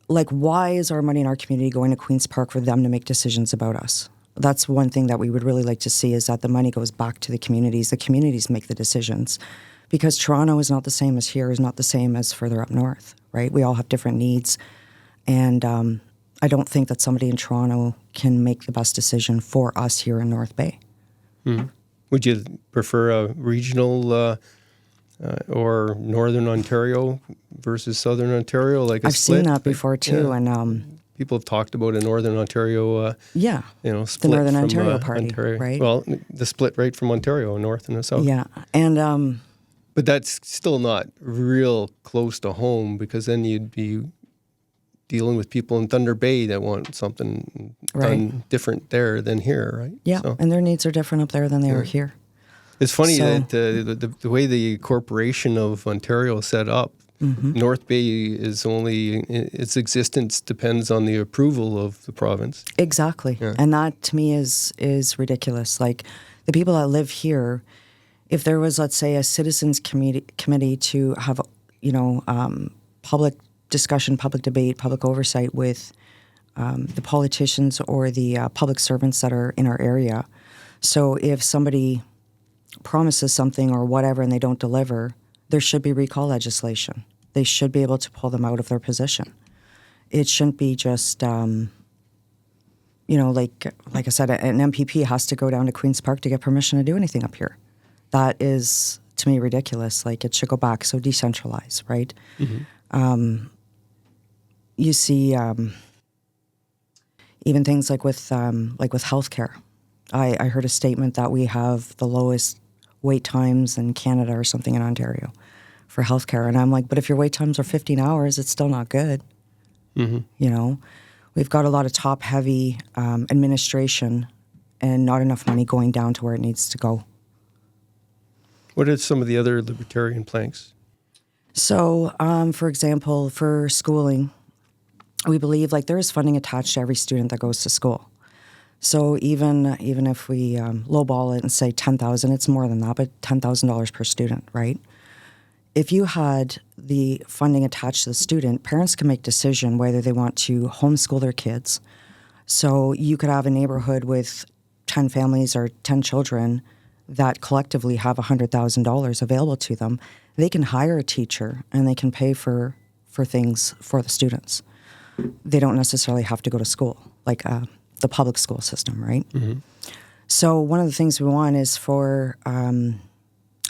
like, why is our money in our community going to Queen's Park for them to make decisions about us? That's one thing that we would really like to see, is that the money goes back to the communities. The communities make the decisions. Because Toronto is not the same as here, is not the same as further up north, right? We all have different needs. And I don't think that somebody in Toronto can make the best decision for us here in North Bay. Mm-hmm. Would you prefer a regional or Northern Ontario versus Southern Ontario, like a I've split? seen that before too, Yeah. And people have talked about a Northern Ontario, yeah, split the Northern from, Ontario Party, Ontario. right? Well, the split right from Ontario, north and the south. Yeah, and but that's still not real close to home, because then you'd be dealing with people in Thunder Bay that want something done different there than here, right? yeah, So, and their needs are different up there than they are here. it's funny So- that the way the Corporation of Ontario is set up, Mm-hmm. North Bay is only, its existence depends on the approval of the province. Exactly. Yeah. And that to me is ridiculous. Like, the people that live here, if there was, let's say, a citizens committee to have, public discussion, public debate, public oversight with the politicians or the public servants that are in our area. So if somebody promises something or whatever and they don't deliver, there should be recall legislation. They should be able to pull them out of their position. It shouldn't be just, like I said, an MPP has to go down to Queen's Park to get permission to do anything up here. That is, to me, ridiculous. Like, it should go back, so decentralized, right? Mm-hmm. You see, even things like with healthcare. I heard a statement that we have the lowest wait times in Canada or something in Ontario for healthcare, and I'm like, but if your wait times are 15 hours, it's still not good. Mm-hmm. We've got a lot of top-heavy administration and not enough money going down to where it needs to go. What are some of the other libertarian planks? So, for example, for schooling, we believe there is funding attached to every student that goes to school. So even if we lowball it and say $10,000, it's more than that, but $10,000 per student, right? If you had the funding attached to the student, parents can make decision whether they want to homeschool their kids. So you could have a neighborhood with 10 families or 10 children that collectively have $100,000 available to them. They can hire a teacher and they can pay for things for the students. They don't necessarily have to go to school, like the public school system, right? Mm-hmm. So one of the things we want is for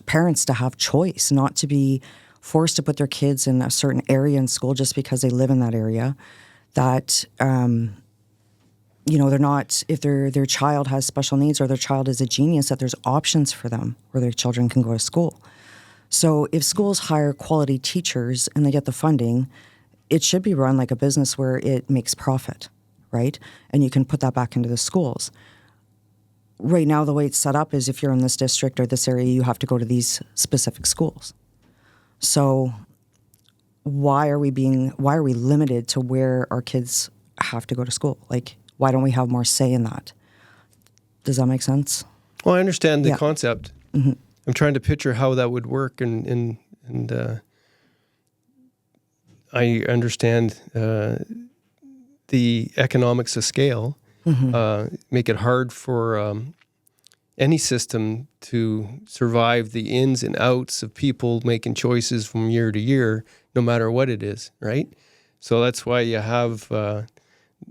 parents to have choice, not to be forced to put their kids in a certain area in school just because they live in that area. That they're not, if their child has special needs or their child is a genius, that there's options for them where their children can go to school. So if schools hire quality teachers and they get the funding, it should be run like a business where it makes profit, right? And you can put that back into the schools. Right now, the way it's set up is if you're in this district or this area, you have to go to these specific schools. So why are we limited to where our kids have to go to school? Like, why don't we have more say in that? Does that make sense? Well, I understand the concept. Mm-hmm. I'm trying to picture how that would work, and I understand the economics of scale. Mm-hmm. Make it hard for any system to survive the ins and outs of people making choices from year to year, no matter what it is, right? So that's why you have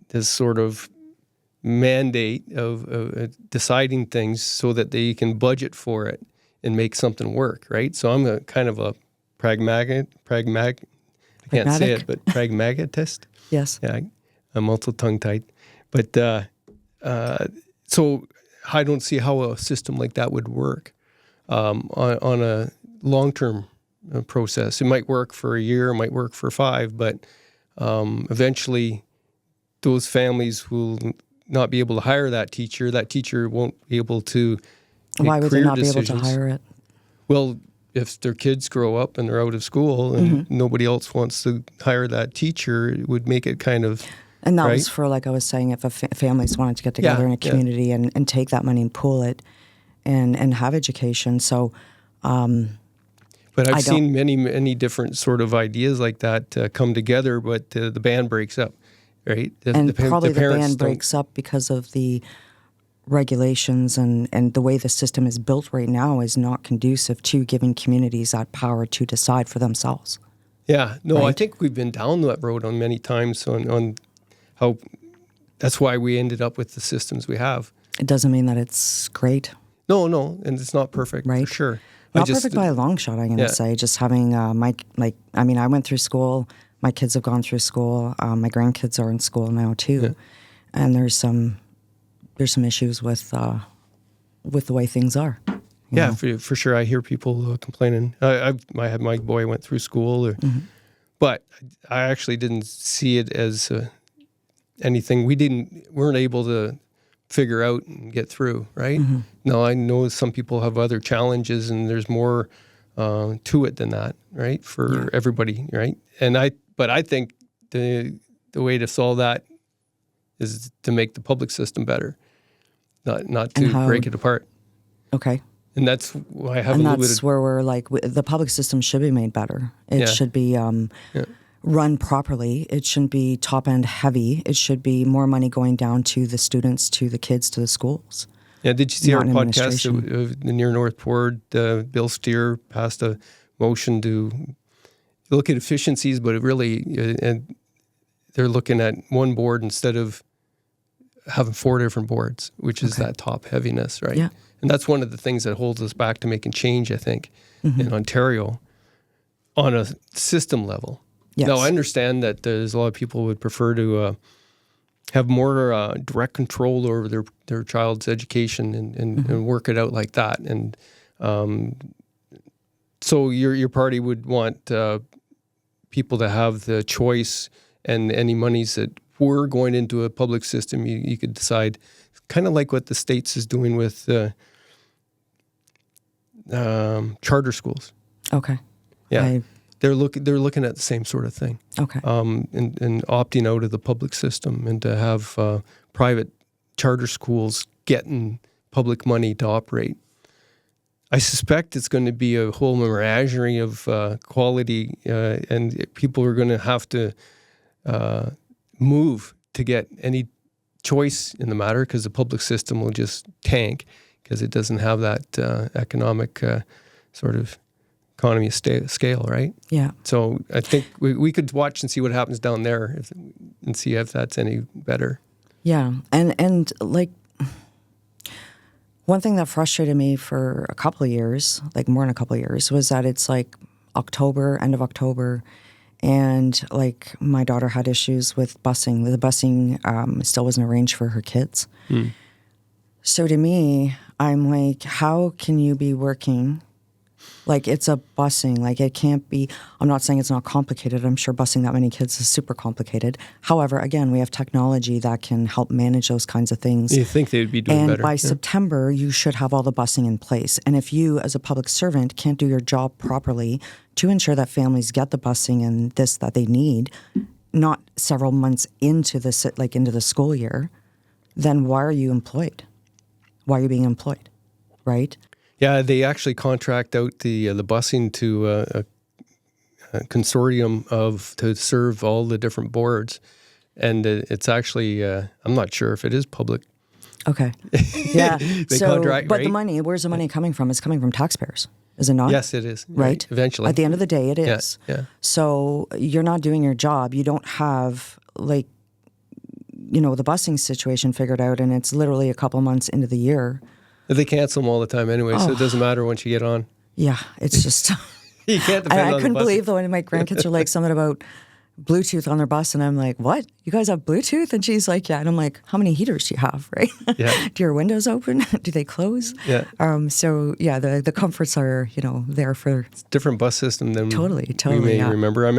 this sort of mandate of deciding things so that they can budget for it and make something work, right? So I'm a kind of a pragmatic. I can't say it, but pragmatist. Yes. Yeah, I'm also tongue-tied. But so I don't see how a system like that would work on a long-term process. It might work for a year, it might work for 5, but eventually those families will not be able to hire that teacher. That teacher won't be able to make Why would they career not be able decisions. to hire it? Well, if their kids grow up and they're out of school and nobody else wants to hire that teacher, it would make it kind of... And that right? was for, like I was saying, if families wanted to get together in a community and take that money and pool it and have education. So... but I've seen many different sort of ideas like that come together, but the band breaks up, right? Probably the band breaks up because of the regulations and the way the system is built right now is not conducive to giving communities that power to decide for themselves. Yeah, no, right? I think we've been down that road on many times on how that's why we ended up with the systems we have. It doesn't mean that it's great. No, and it's not perfect, right? For sure. Not perfect by a long shot, I'm going to say. Just having I went through school. My kids have gone through school. My grandkids are in school now too, and there's some issues with the way things are. You know? For sure. I hear people complaining. I had my boy went through school, but I actually didn't see it as anything we weren't able to figure out and get through, right? Now, I know some people have other challenges and there's more to it than that, right? For everybody, right? But I think the way to solve that is to make the public system better, not to break it apart. Okay. And that's why I have and a little bit of... that's where we're like, the public system should be made better. It should be run properly. It shouldn't be top-end heavy. It should be more money going down to the students, to the kids, to the schools. Yeah, did you see our podcast of the Near North Board? Bill Steer passed a motion to look at efficiencies, but it really, they're looking at one board instead of having 4 different boards, which is that top heaviness, right? Yeah. And that's one of the things that holds us back to making change, I think, in Ontario on a system level. Yes. Now, I understand that there's a lot of people who would prefer to have more direct control over their child's education and work it out like that. And so your party would want people to have the choice, and any monies that were going into a public system, you could decide, kind of like what the States is doing with charter schools. Okay. Yeah. They're looking at the same sort of thing. Okay. And opting out of the public system and to have private charter schools getting public money to operate. I suspect it's going to be a whole menagerie of quality, and people are going to have to move to get any choice in the matter, because the public system will just tank because it doesn't have that economic sort of economy of scale, right? Yeah. So I think we could watch and see what happens down there and see if that's any better. Yeah. And like, one thing that frustrated me for a couple of years, like more than a couple of years, was that it's like end of October, and like my daughter had issues with busing. The busing still wasn't arranged for her kids. So to me, I'm like, how can you be working? Like, it's a busing. Like, it can't be, I'm not saying it's not complicated. I'm sure busing that many kids is super complicated. However, again, we have technology that can help manage those kinds of things. You think they'd be doing better. And by September, you should have all the busing in place. And if you, as a public servant, can't do your job properly to ensure that families get the busing and this that they need, not several months into the school year, then why are you employed? Why are you being employed, right? Yeah, they actually contract out the busing to a consortium to serve all the different boards, and it's actually I'm not sure if it is public. Okay. Yeah. Contract, but right? the money, where's the money coming from? It's coming from taxpayers, is it not? Yes, it is. Right. Eventually. At the end of the day, it is. Yeah. So you're not doing your job. You don't have the busing situation figured out, and it's literally a couple months into the year. They cancel them all the time anyway, so it doesn't matter once you get on. Yeah, it's just... You can't depend on I couldn't the busing. believe, though, when my grandkids are like something about Bluetooth on their bus, and I'm like, what? You guys have Bluetooth? And she's like, yeah. And I'm like, how many heaters do you have, right? Yeah. Do your windows open? Do they close? Yeah. So, yeah, the comforts are, there for... It's a different bus system than Totally, we may yeah. remember. I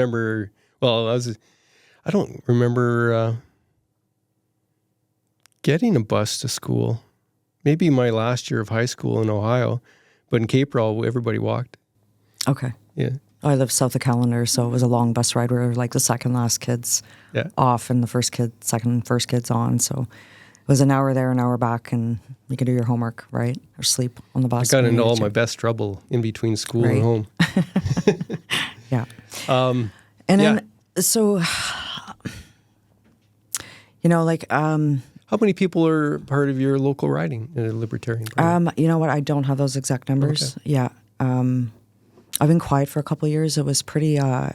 don't remember getting a bus to school. Maybe my last year of high school in Ohio, but in Cape Breton, everybody walked. Okay. Yeah. I lived south of Callander, so it was a long bus ride. We were like the second last kids off and the first kids on. So it was an hour there, an hour back, and you could do your homework, right? Or sleep on the bus. I got into all my best trouble in between school and home. Yeah. Then, so, how many people are part of your local riding in a Libertarian Party? you know what? I don't have those exact numbers. Okay. Yeah. I've been quiet for a couple of years. It was pretty, I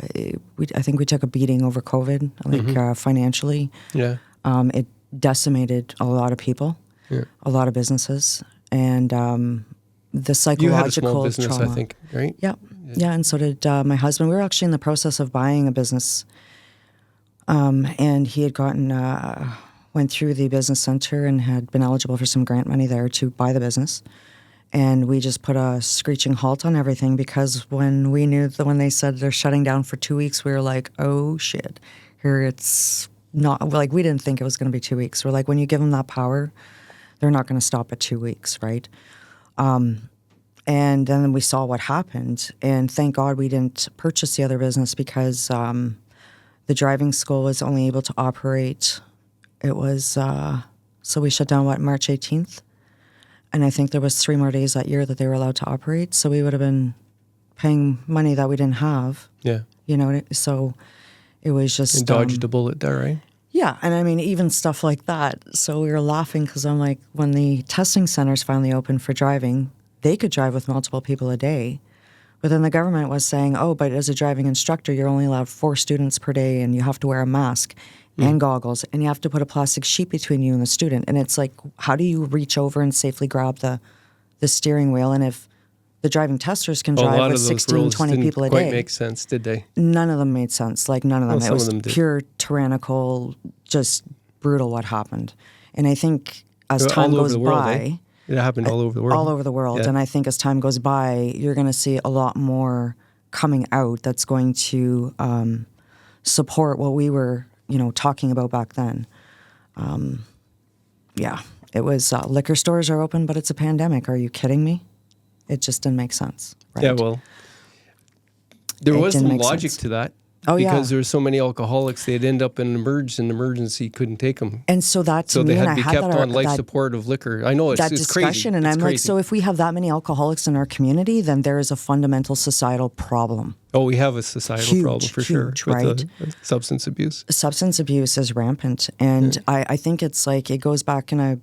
think we took a beating over COVID, financially. Yeah. It decimated a lot of people, a lot of businesses, and the psychological you had a small business, trauma. I think, right? Yeah, and so did my husband. We were actually in the process of buying a business, and he had went through the business center and had been eligible for some grant money there to buy the business. And we just put a screeching halt on everything because when they said they're shutting down for 2 weeks, we were like, oh shit, here it's not, like, we didn't think it was going to be 2 weeks. We're like, when you give them that power, they're not going to stop at 2 weeks, right? And then we saw what happened, and thank God we didn't purchase the other business because the driving school was only able to operate. It was, so we shut down, March 18th? And I think there was 3 more days that year that they were allowed to operate. So we would have been paying money that we didn't have. Yeah. So it was just... And dodged a bullet there, right? Yeah. And I mean, even stuff like that. So we were laughing because I'm like, when the testing centers finally opened for driving, they could drive with multiple people a day. But then the government was saying, oh, but as a driving instructor, you're only allowed 4 students per day and you have to wear a mask and goggles, and you have to put a plastic sheet between you and the student. And it's like, how do you reach over and safely grab the steering wheel? And if the driving testers can drive with 16, 20 people a day. Quite make sense, did they? None of them made sense. Like, none of them. Well, it was some of them pure tyrannical, just brutal what happened. And I think as time goes by... It happened all over the world. All over the world. Yeah. And I think as time goes by, you're going to see a lot more coming out that's going to support what we were, talking about back then. It was liquor stores are open, but it's a pandemic. Are you kidding me? It just didn't make sense. Right? Yeah, well, there was some logic to that. Oh, because there were so many alcoholics, they'd end up in an emergency, couldn't take them. And so that, so they had to be kept on life support of liquor. I know it's discussion, crazy. And it's I'm crazy. like, so if we have that many alcoholics in our community, then there is a fundamental societal problem. Oh, we have a societal problem for sure. Right? With substance abuse. Substance abuse is rampant. And I think it's like, it goes back, and I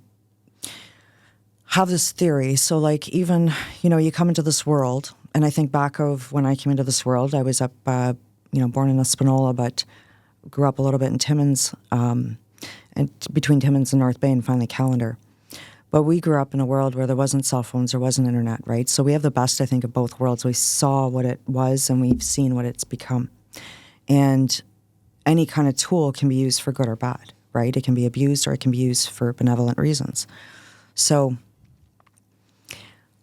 have this theory. So like, even, you come into this world, and I think back of when I came into this world, I was up, born in Espanola, but grew up a little bit in Timmins, and between Timmins and North Bay, and finally Callander. But we grew up in a world where there wasn't cell phones, there wasn't internet, right? So we have the best, I think, of both worlds. We saw what it was, and we've seen what it's become. And any kind of tool can be used for good or bad, right? It can be abused, or it can be used for benevolent reasons. So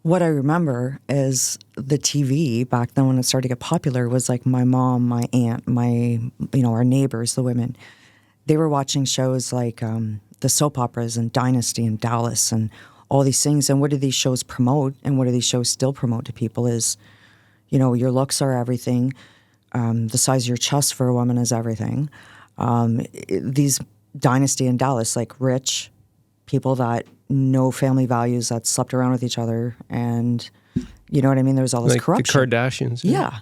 what I remember is the TV back then when it started to get popular was like my mom, my aunt, our neighbors, the women. They were watching shows like the soap operas and Dynasty and Dallas and all these things. And what do these shows promote, and what do these shows still promote to people is, your looks are everything. The size of your chest for a woman is everything. These Dynasty and Dallas, like rich people that no family values, that slept around with each other, and you know what I mean? There was all this corruption. The Kardashians. Yeah.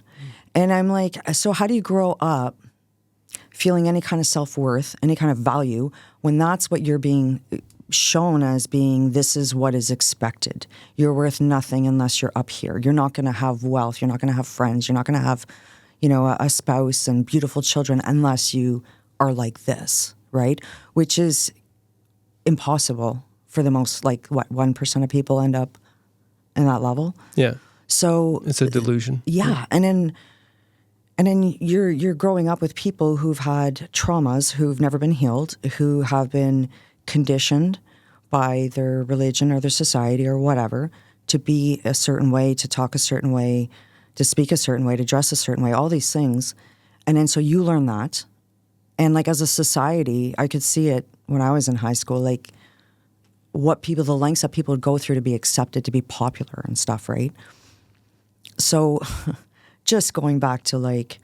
And I'm like, so how do you grow up feeling any kind of self-worth, any kind of value, when that's what you're being shown as being, this is what is expected. You're worth nothing unless you're up here. You're not going to have wealth. You're not going to have friends. You're not going to have, a spouse and beautiful children unless you are like this, right? Which is impossible. For the most, 1% of people end up in that level. Yeah. So it's a delusion. Yeah. And then you're growing up with people who've had traumas, who've never been healed, who have been conditioned by their religion or their society or whatever to be a certain way, to talk a certain way, to speak a certain way, to dress a certain way, all these things. And then so you learn that. And as a society, I could see it when I was in high school, the lengths that people would go through to be accepted, to be popular and stuff, right? So just going back to like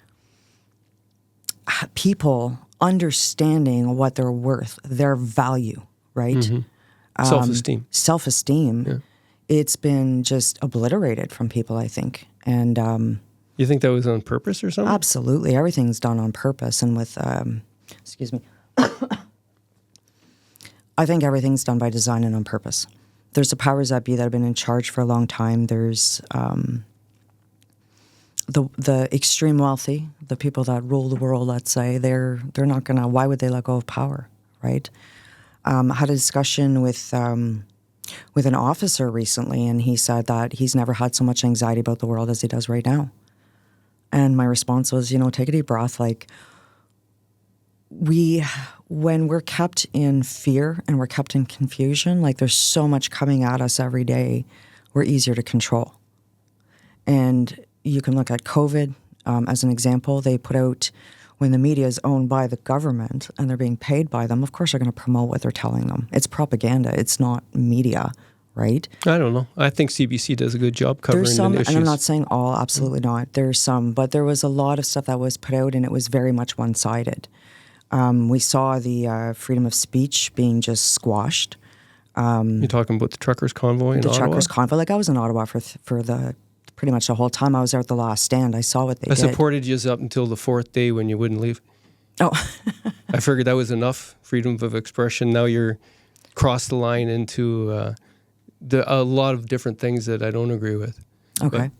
people understanding what they're worth, their value, right? Self-esteem. Self-esteem. Yeah. It's been just obliterated from people, I think. And You think that was on purpose or something? absolutely, everything's done on purpose. And with, excuse me, I think everything's done by design and on purpose. There's the powers that be that have been in charge for a long time. There's the extreme wealthy, the people that rule the world, let's say, they're not going to, why would they let go of power, right? I had a discussion with an officer recently, and he said that he's never had so much anxiety about the world as he does right now. And my response was, take a deep breath. Like, when we're kept in fear and we're kept in confusion, like there's so much coming at us every day, we're easier to control. And you can look at COVID as an example. They put out, when the media is owned by the government and they're being paid by them, of course they're going to promote what they're telling them. It's propaganda. It's not media, right? I don't know. I think CBC does a good job covering There's some, the issues. and I'm not saying all, absolutely not. There's some, but there was a lot of stuff that was put out and it was very much one-sided. We saw the freedom of speech being just squashed. You're talking about the truckers' convoy in Ottawa? The truckers' convoy. Like, I was in Ottawa for the pretty much the whole time I was there at the last stand. I saw what they did. I supported you up until the fourth day when you wouldn't leave. Oh. I figured that was enough freedom of expression. Now you're crossed the line into a lot of different things that I don't agree with. Okay.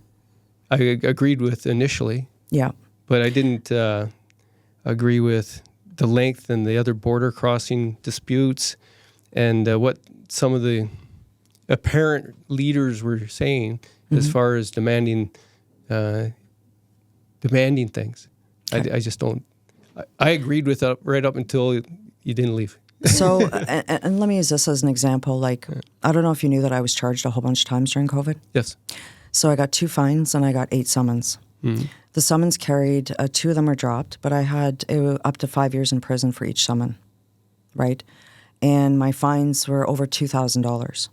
But I agreed with initially. Yeah. But I didn't agree with the length and the other border crossing disputes and what some of the apparent leaders were saying as far as demanding things. Okay. I just don't. I agreed with that right up until you didn't leave. So, and let me use this as an example. Like, I don't know if you knew that I was charged a whole bunch of times during COVID. Yes. So I got 2 fines and I got 8 summons. The summons carried, 2 of them were dropped, but I had up to 5 years in prison for each summon, right? And my fines were over $2,000.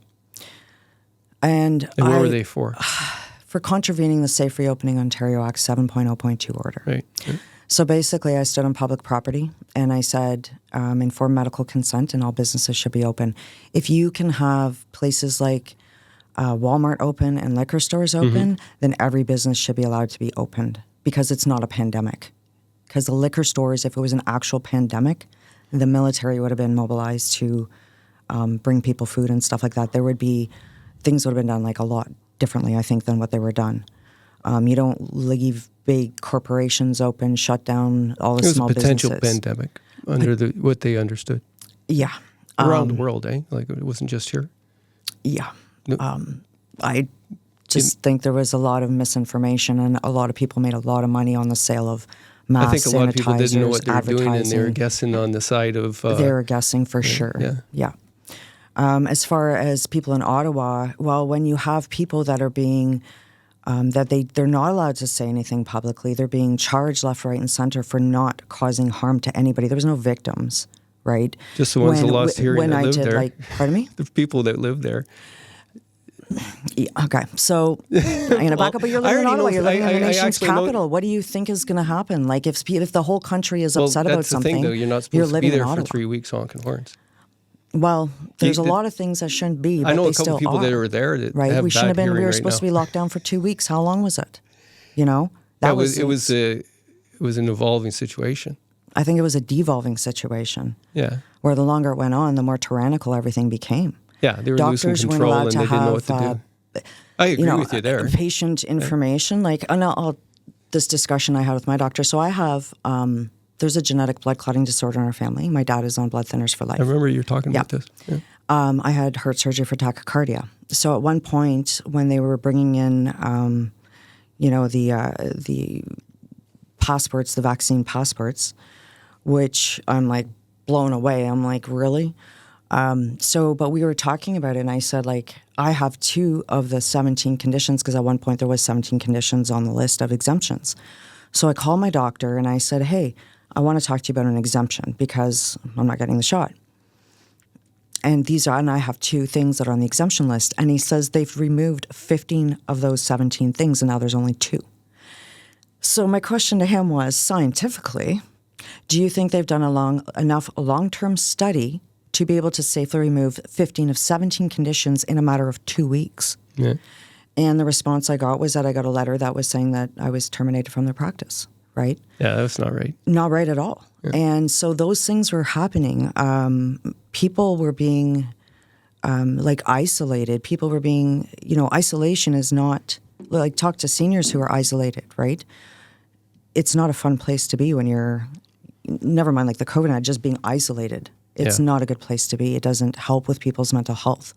And what were they for? For contravening the Safe Reopening Ontario Act 7.0.2 order. Right. Yeah. So basically, I stood on public property and I said, informed medical consent and all businesses should be open. If you can have places like Walmart open and liquor stores open, then every business should be allowed to be opened because it's not a pandemic. Because the liquor stores, if it was an actual pandemic, the military would have been mobilized to bring people food and stuff like that. There would be, things would have been done like a lot differently, I think, than what they were done. You don't leave big corporations open, shut down all the small businesses. It was a potential pandemic under what they understood. Yeah. Around the world, eh? Like it wasn't just here. Yeah. No. I just think there was a lot of misinformation and a lot of people made a lot of money on the sale of masks, I think a lot of people didn't know what they were doing and they were advertising. guessing on the side of... They were guessing for sure. Yeah. As far as people in Ottawa, well, when you have people that are being... they're not allowed to say anything publicly. They're being charged left, right, and center for not causing harm to anybody. There was no victims, right? Just the ones that lost hearing that lived there. Pardon me? The people that lived there. Yeah, okay, so I'm going to back up. But you're living in Ottawa. You're living in the nation's capital. What do you think is going to happen? Like if the whole country is upset about something, that's the thing, though. You're not supposed to be living there in for Ottawa. 3 weeks honking horns. Well, there's a lot of things that shouldn't be, but I know they a couple still of people are, that were there that right? have We shouldn't have bad been. We hearing were right supposed to now. be locked down for 2 weeks. How long was it? It was an evolving situation. I think it was a devolving situation. Yeah. Where the longer it went on, the more tyrannical everything became. Yeah, they were losing Doctors weren't control allowed and to they didn't know what have, to do. I agree with you there. Patient information, like, this discussion I had with my doctor. So I have, there's a genetic blood clotting disorder in our family. My dad is on blood thinners for life. I remember you were talking about this. Yeah. I had heart surgery for tachycardia. So at one point when they were bringing in, the passports, the vaccine passports, which I'm like blown away. I'm like, really? But we were talking about it and I said, like, I have 2 of the 17 conditions because at one point there was 17 conditions on the list of exemptions. So I called my doctor and I said, hey, I want to talk to you about an exemption because I'm not getting the shot. And I have 2 things that are on the exemption list. And he says they've removed 15 of those 17 things and now there's only 2. So my question to him was, scientifically, do you think they've done enough long-term study to be able to safely remove 15 of 17 conditions in a matter of 2 weeks? Yeah. And the response I got was that I got a letter that was saying that I was terminated from the practice, right? Yeah, that's not right. Not right at all. Yeah. And so those things were happening. People were being isolated. People were being, isolation is not, like, talk to seniors who are isolated, right? It's not a fun place to be when you're, never mind like the COVID, just being isolated. It's not a good place to be. It doesn't help with people's mental health.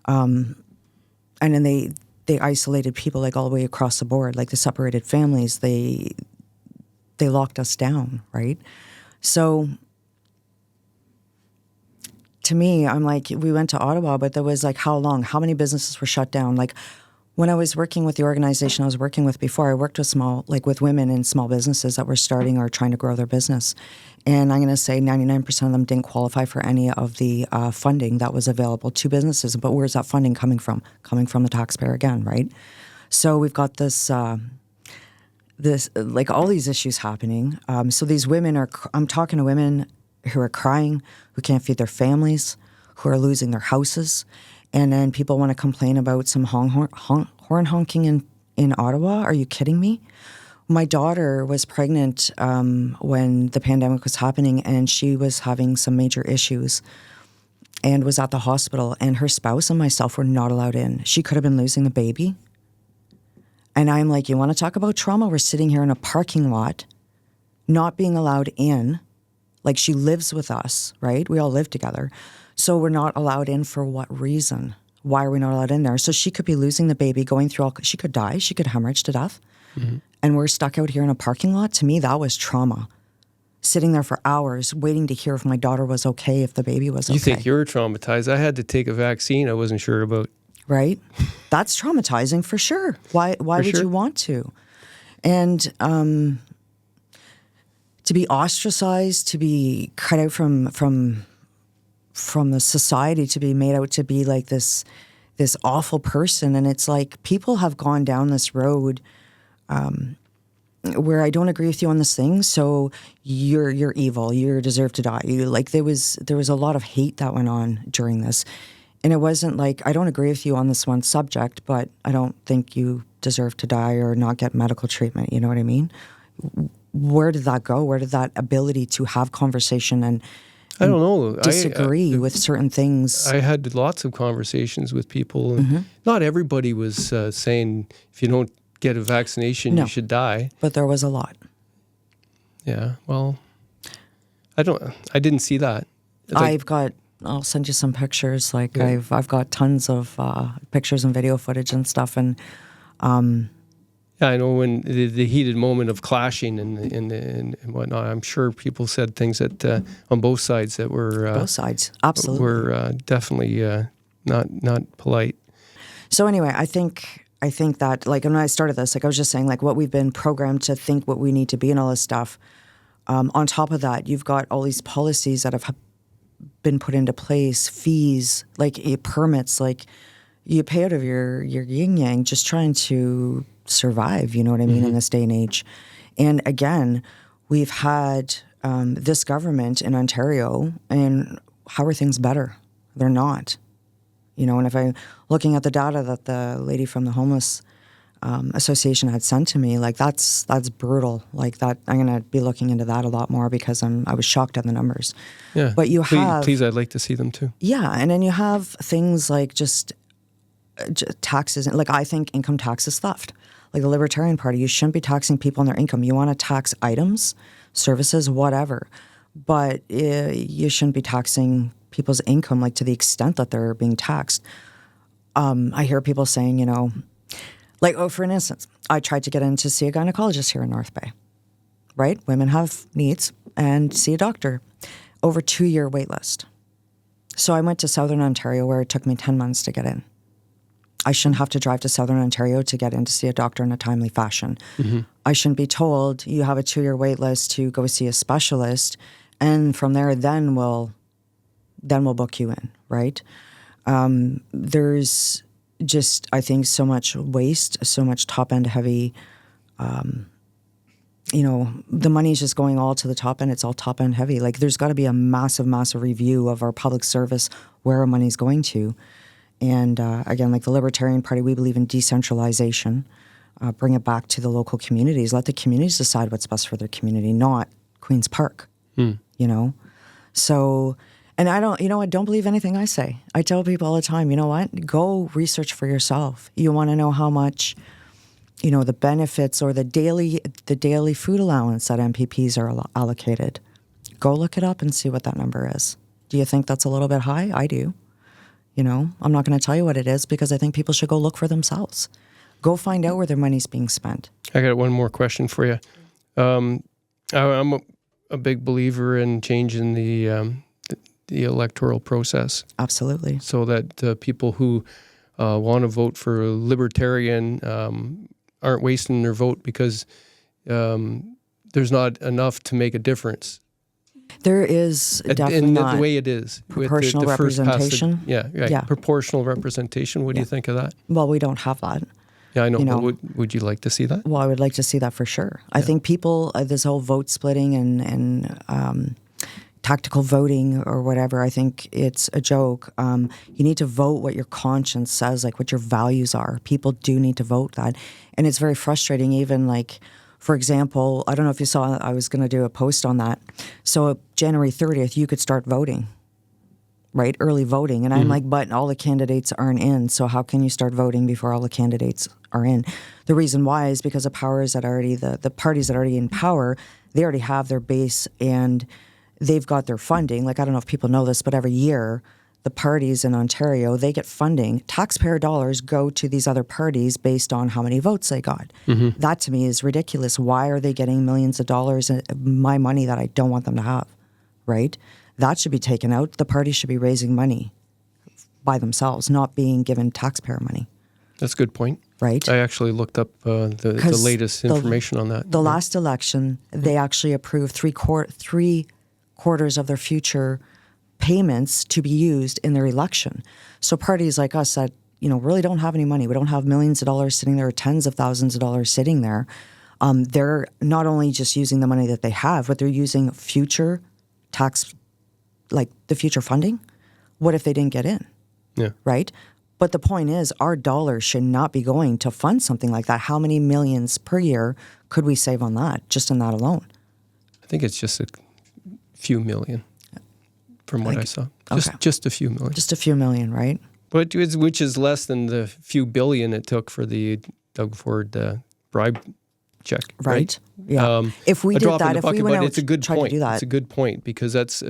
And then they isolated people like all the way across the board, like the separated families. They locked us down, right? So to me, I'm like, we went to Ottawa, but there was like, how long? How many businesses were shut down? Like, when I was working with the organization I was working with before, I worked with women in small businesses that were starting or trying to grow their business. And I'm going to say 99% of them didn't qualify for any of the funding that was available to businesses. But where's that funding coming from? Coming from the taxpayer again, right? So we've got this like all these issues happening. So these women I'm talking to women who are crying, who can't feed their families, who are losing their houses. And then people want to complain about some horn honking in Ottawa. Are you kidding me? My daughter was pregnant when the pandemic was happening, and she was having some major issues and was at the hospital, and her spouse and myself were not allowed in. She could have been losing the baby. And I'm like, you want to talk about trauma? We're sitting here in a parking lot, not being allowed in. Like, she lives with us, right? We all live together. So we're not allowed in for what reason? Why are we not allowed in there? So she could be losing the baby, going through she could die, she could hemorrhage to death. Mm-hmm. And we're stuck out here in a parking lot. To me, that was trauma. Sitting there for hours, waiting to hear if my daughter was okay, if the baby was okay. You think you're traumatized? I had to take a vaccine I wasn't sure about. Right? That's traumatizing for sure. Why would you want to? And to be ostracized, to be cut out from the society, to be made out to be like this awful person. And it's like, people have gone down this road where I don't agree with you on this thing, so you're evil, you deserve to die. There was a lot of hate that went on during this. And it wasn't like, I don't agree with you on this one subject, but I don't think you deserve to die or not get medical treatment. You know what I mean? Where did that go? Where did that ability to have conversation and I don't know. Disagree with certain things. I had lots of conversations with people, and not everybody was saying if you don't get a vaccination, you should die. But there was a lot. Yeah. Well, I didn't see that. I'll send you some pictures. Like I've got tons of pictures and video footage and stuff, and. Yeah, I know when the heated moment of clashing and whatnot, I'm sure people said things that on both sides that were both sides absolutely were definitely not polite. So anyway, I think that, like, when I started this, like I was just saying, like what we've been programmed to think what we need to be and all this stuff. On top of that, you've got all these policies that have been put into place, fees, like permits, like you pay out of your yin yang just trying to survive, you know what I mean, in this day and age. And again, we've had this government in Ontario, and how are things better? They're not. You know, and if I'm looking at the data that the lady from the Homeless Association had sent to me, like that's brutal. Like that, I'm going to be looking into that a lot more because I was shocked at the numbers. Yeah. But please, I'd like to see them too. Yeah, and then you have things like just taxes. Like I think income tax is theft. Like the Libertarian Party, you shouldn't be taxing people on their income. You want to tax items, services, whatever, but you shouldn't be taxing people's income like to the extent that they're being taxed. I hear people saying, you know, like, for an instance, I tried to get in to see a gynecologist here in North Bay, right? Women have needs and see a doctor. Over 2-year wait list. So I went to Southern Ontario where it took me 10 months to get in. I shouldn't have to drive to Southern Ontario to get in to see a doctor in a timely fashion. Mm-hmm. I shouldn't be told you have a 2-year wait list to go see a specialist, and from there, then we'll book you in, right? There's just, I think, so much waste, so much top-end heavy the money's just going all to the top end. It's all top end heavy. Like there's got to be a massive, massive review of our public service, where our money's going to. And again, like the Libertarian Party, we believe in decentralization. Bring it back to the local communities. Let the communities decide what's best for their community, not Queen's Park. So, and I don't believe anything I say. I tell people all the time, you know what? Go research for yourself. You want to know how much, the benefits or the daily food allowance that MPPs are allocated. Go look it up and see what that number is. Do you think that's a little bit high? I do. I'm not going to tell you what it is because I think people should go look for themselves. Go find out where their money's being spent. I got one more question for you. I'm a big believer in changing the electoral process. Absolutely. So that people who want to vote for a Libertarian aren't wasting their vote because there's not enough to make a difference. There is definitely not the way it is. Proportional with the representation. Yeah. Proportional representation. What do you think of that? Well, we don't have that. Yeah, I know. But would you like to see that? Well, I would like to see that for sure. I think people, this whole vote splitting and tactical voting or whatever, I think it's a joke. You need to vote what your conscience says, like what your values are. People do need to vote that. And it's very frustrating, even like, for example, I don't know if you saw, I was going to do a post on that. So January 30th, you could start voting, right? Early voting. And I'm like, but all the candidates aren't in. So how can you start voting before all the candidates are in? The reason why is because the powers that already, the parties that are already in power, they already have their base and they've got their funding. Like, I don't know if people know this, but every year, the parties in Ontario, they get funding. Taxpayer dollars go to these other parties based on how many votes they got. That to me is ridiculous. Why are they getting millions of dollars of my money that I don't want them to have, right? That should be taken out. The parties should be raising money by themselves, not being given taxpayer money. That's a good point. Right? I actually looked up the latest information on that. The last election, they actually approved three quarters of their future payments to be used in their election. So parties like us that, really don't have any money, we don't have millions of dollars sitting there or tens of thousands of dollars sitting there, they're not only just using the money that they have, but they're using future tax, like the future funding. What if they didn't get in? Yeah. Right? But the point is, our dollars should not be going to fund something like that. How many millions per year could we save on that, just in that alone? I think it's just a few million. From what I saw. Okay. Just a few million. Just a few million, right? But which is less than the few billion it took for the Doug Ford bribe check. Right. Yeah. If we did that, if we went out it's a good tried point. to do that. It's a good point because that's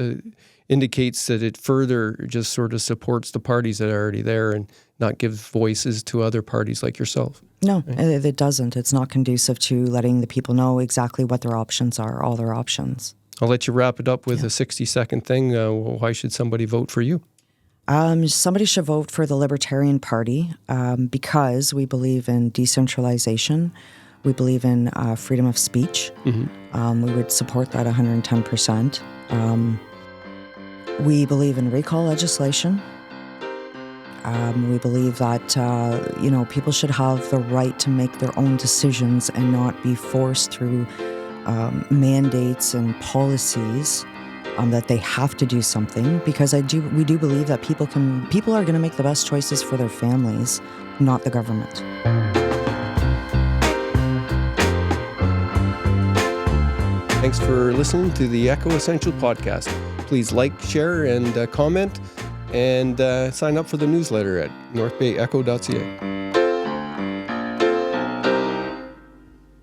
indicates that it further just sort of supports the parties that are already there and not gives voices to other parties like yourself. No, it doesn't. It's not conducive to letting the people know exactly what their options are, all their options. I'll let you wrap it up with a 60-second thing. Why should somebody vote for you? Somebody should vote for the Libertarian Party because we believe in decentralization. We believe in freedom of speech. We would support that 110%. We believe in recall legislation. We believe that, people should have the right to make their own decisions and not be forced through mandates and policies that they have to do something, because we do believe that people are going to make the best choices for their families, not the government. Thanks for listening to the Echo Essential Podcast. Please like, share, and comment, and sign up for the newsletter at northbayecho.ca.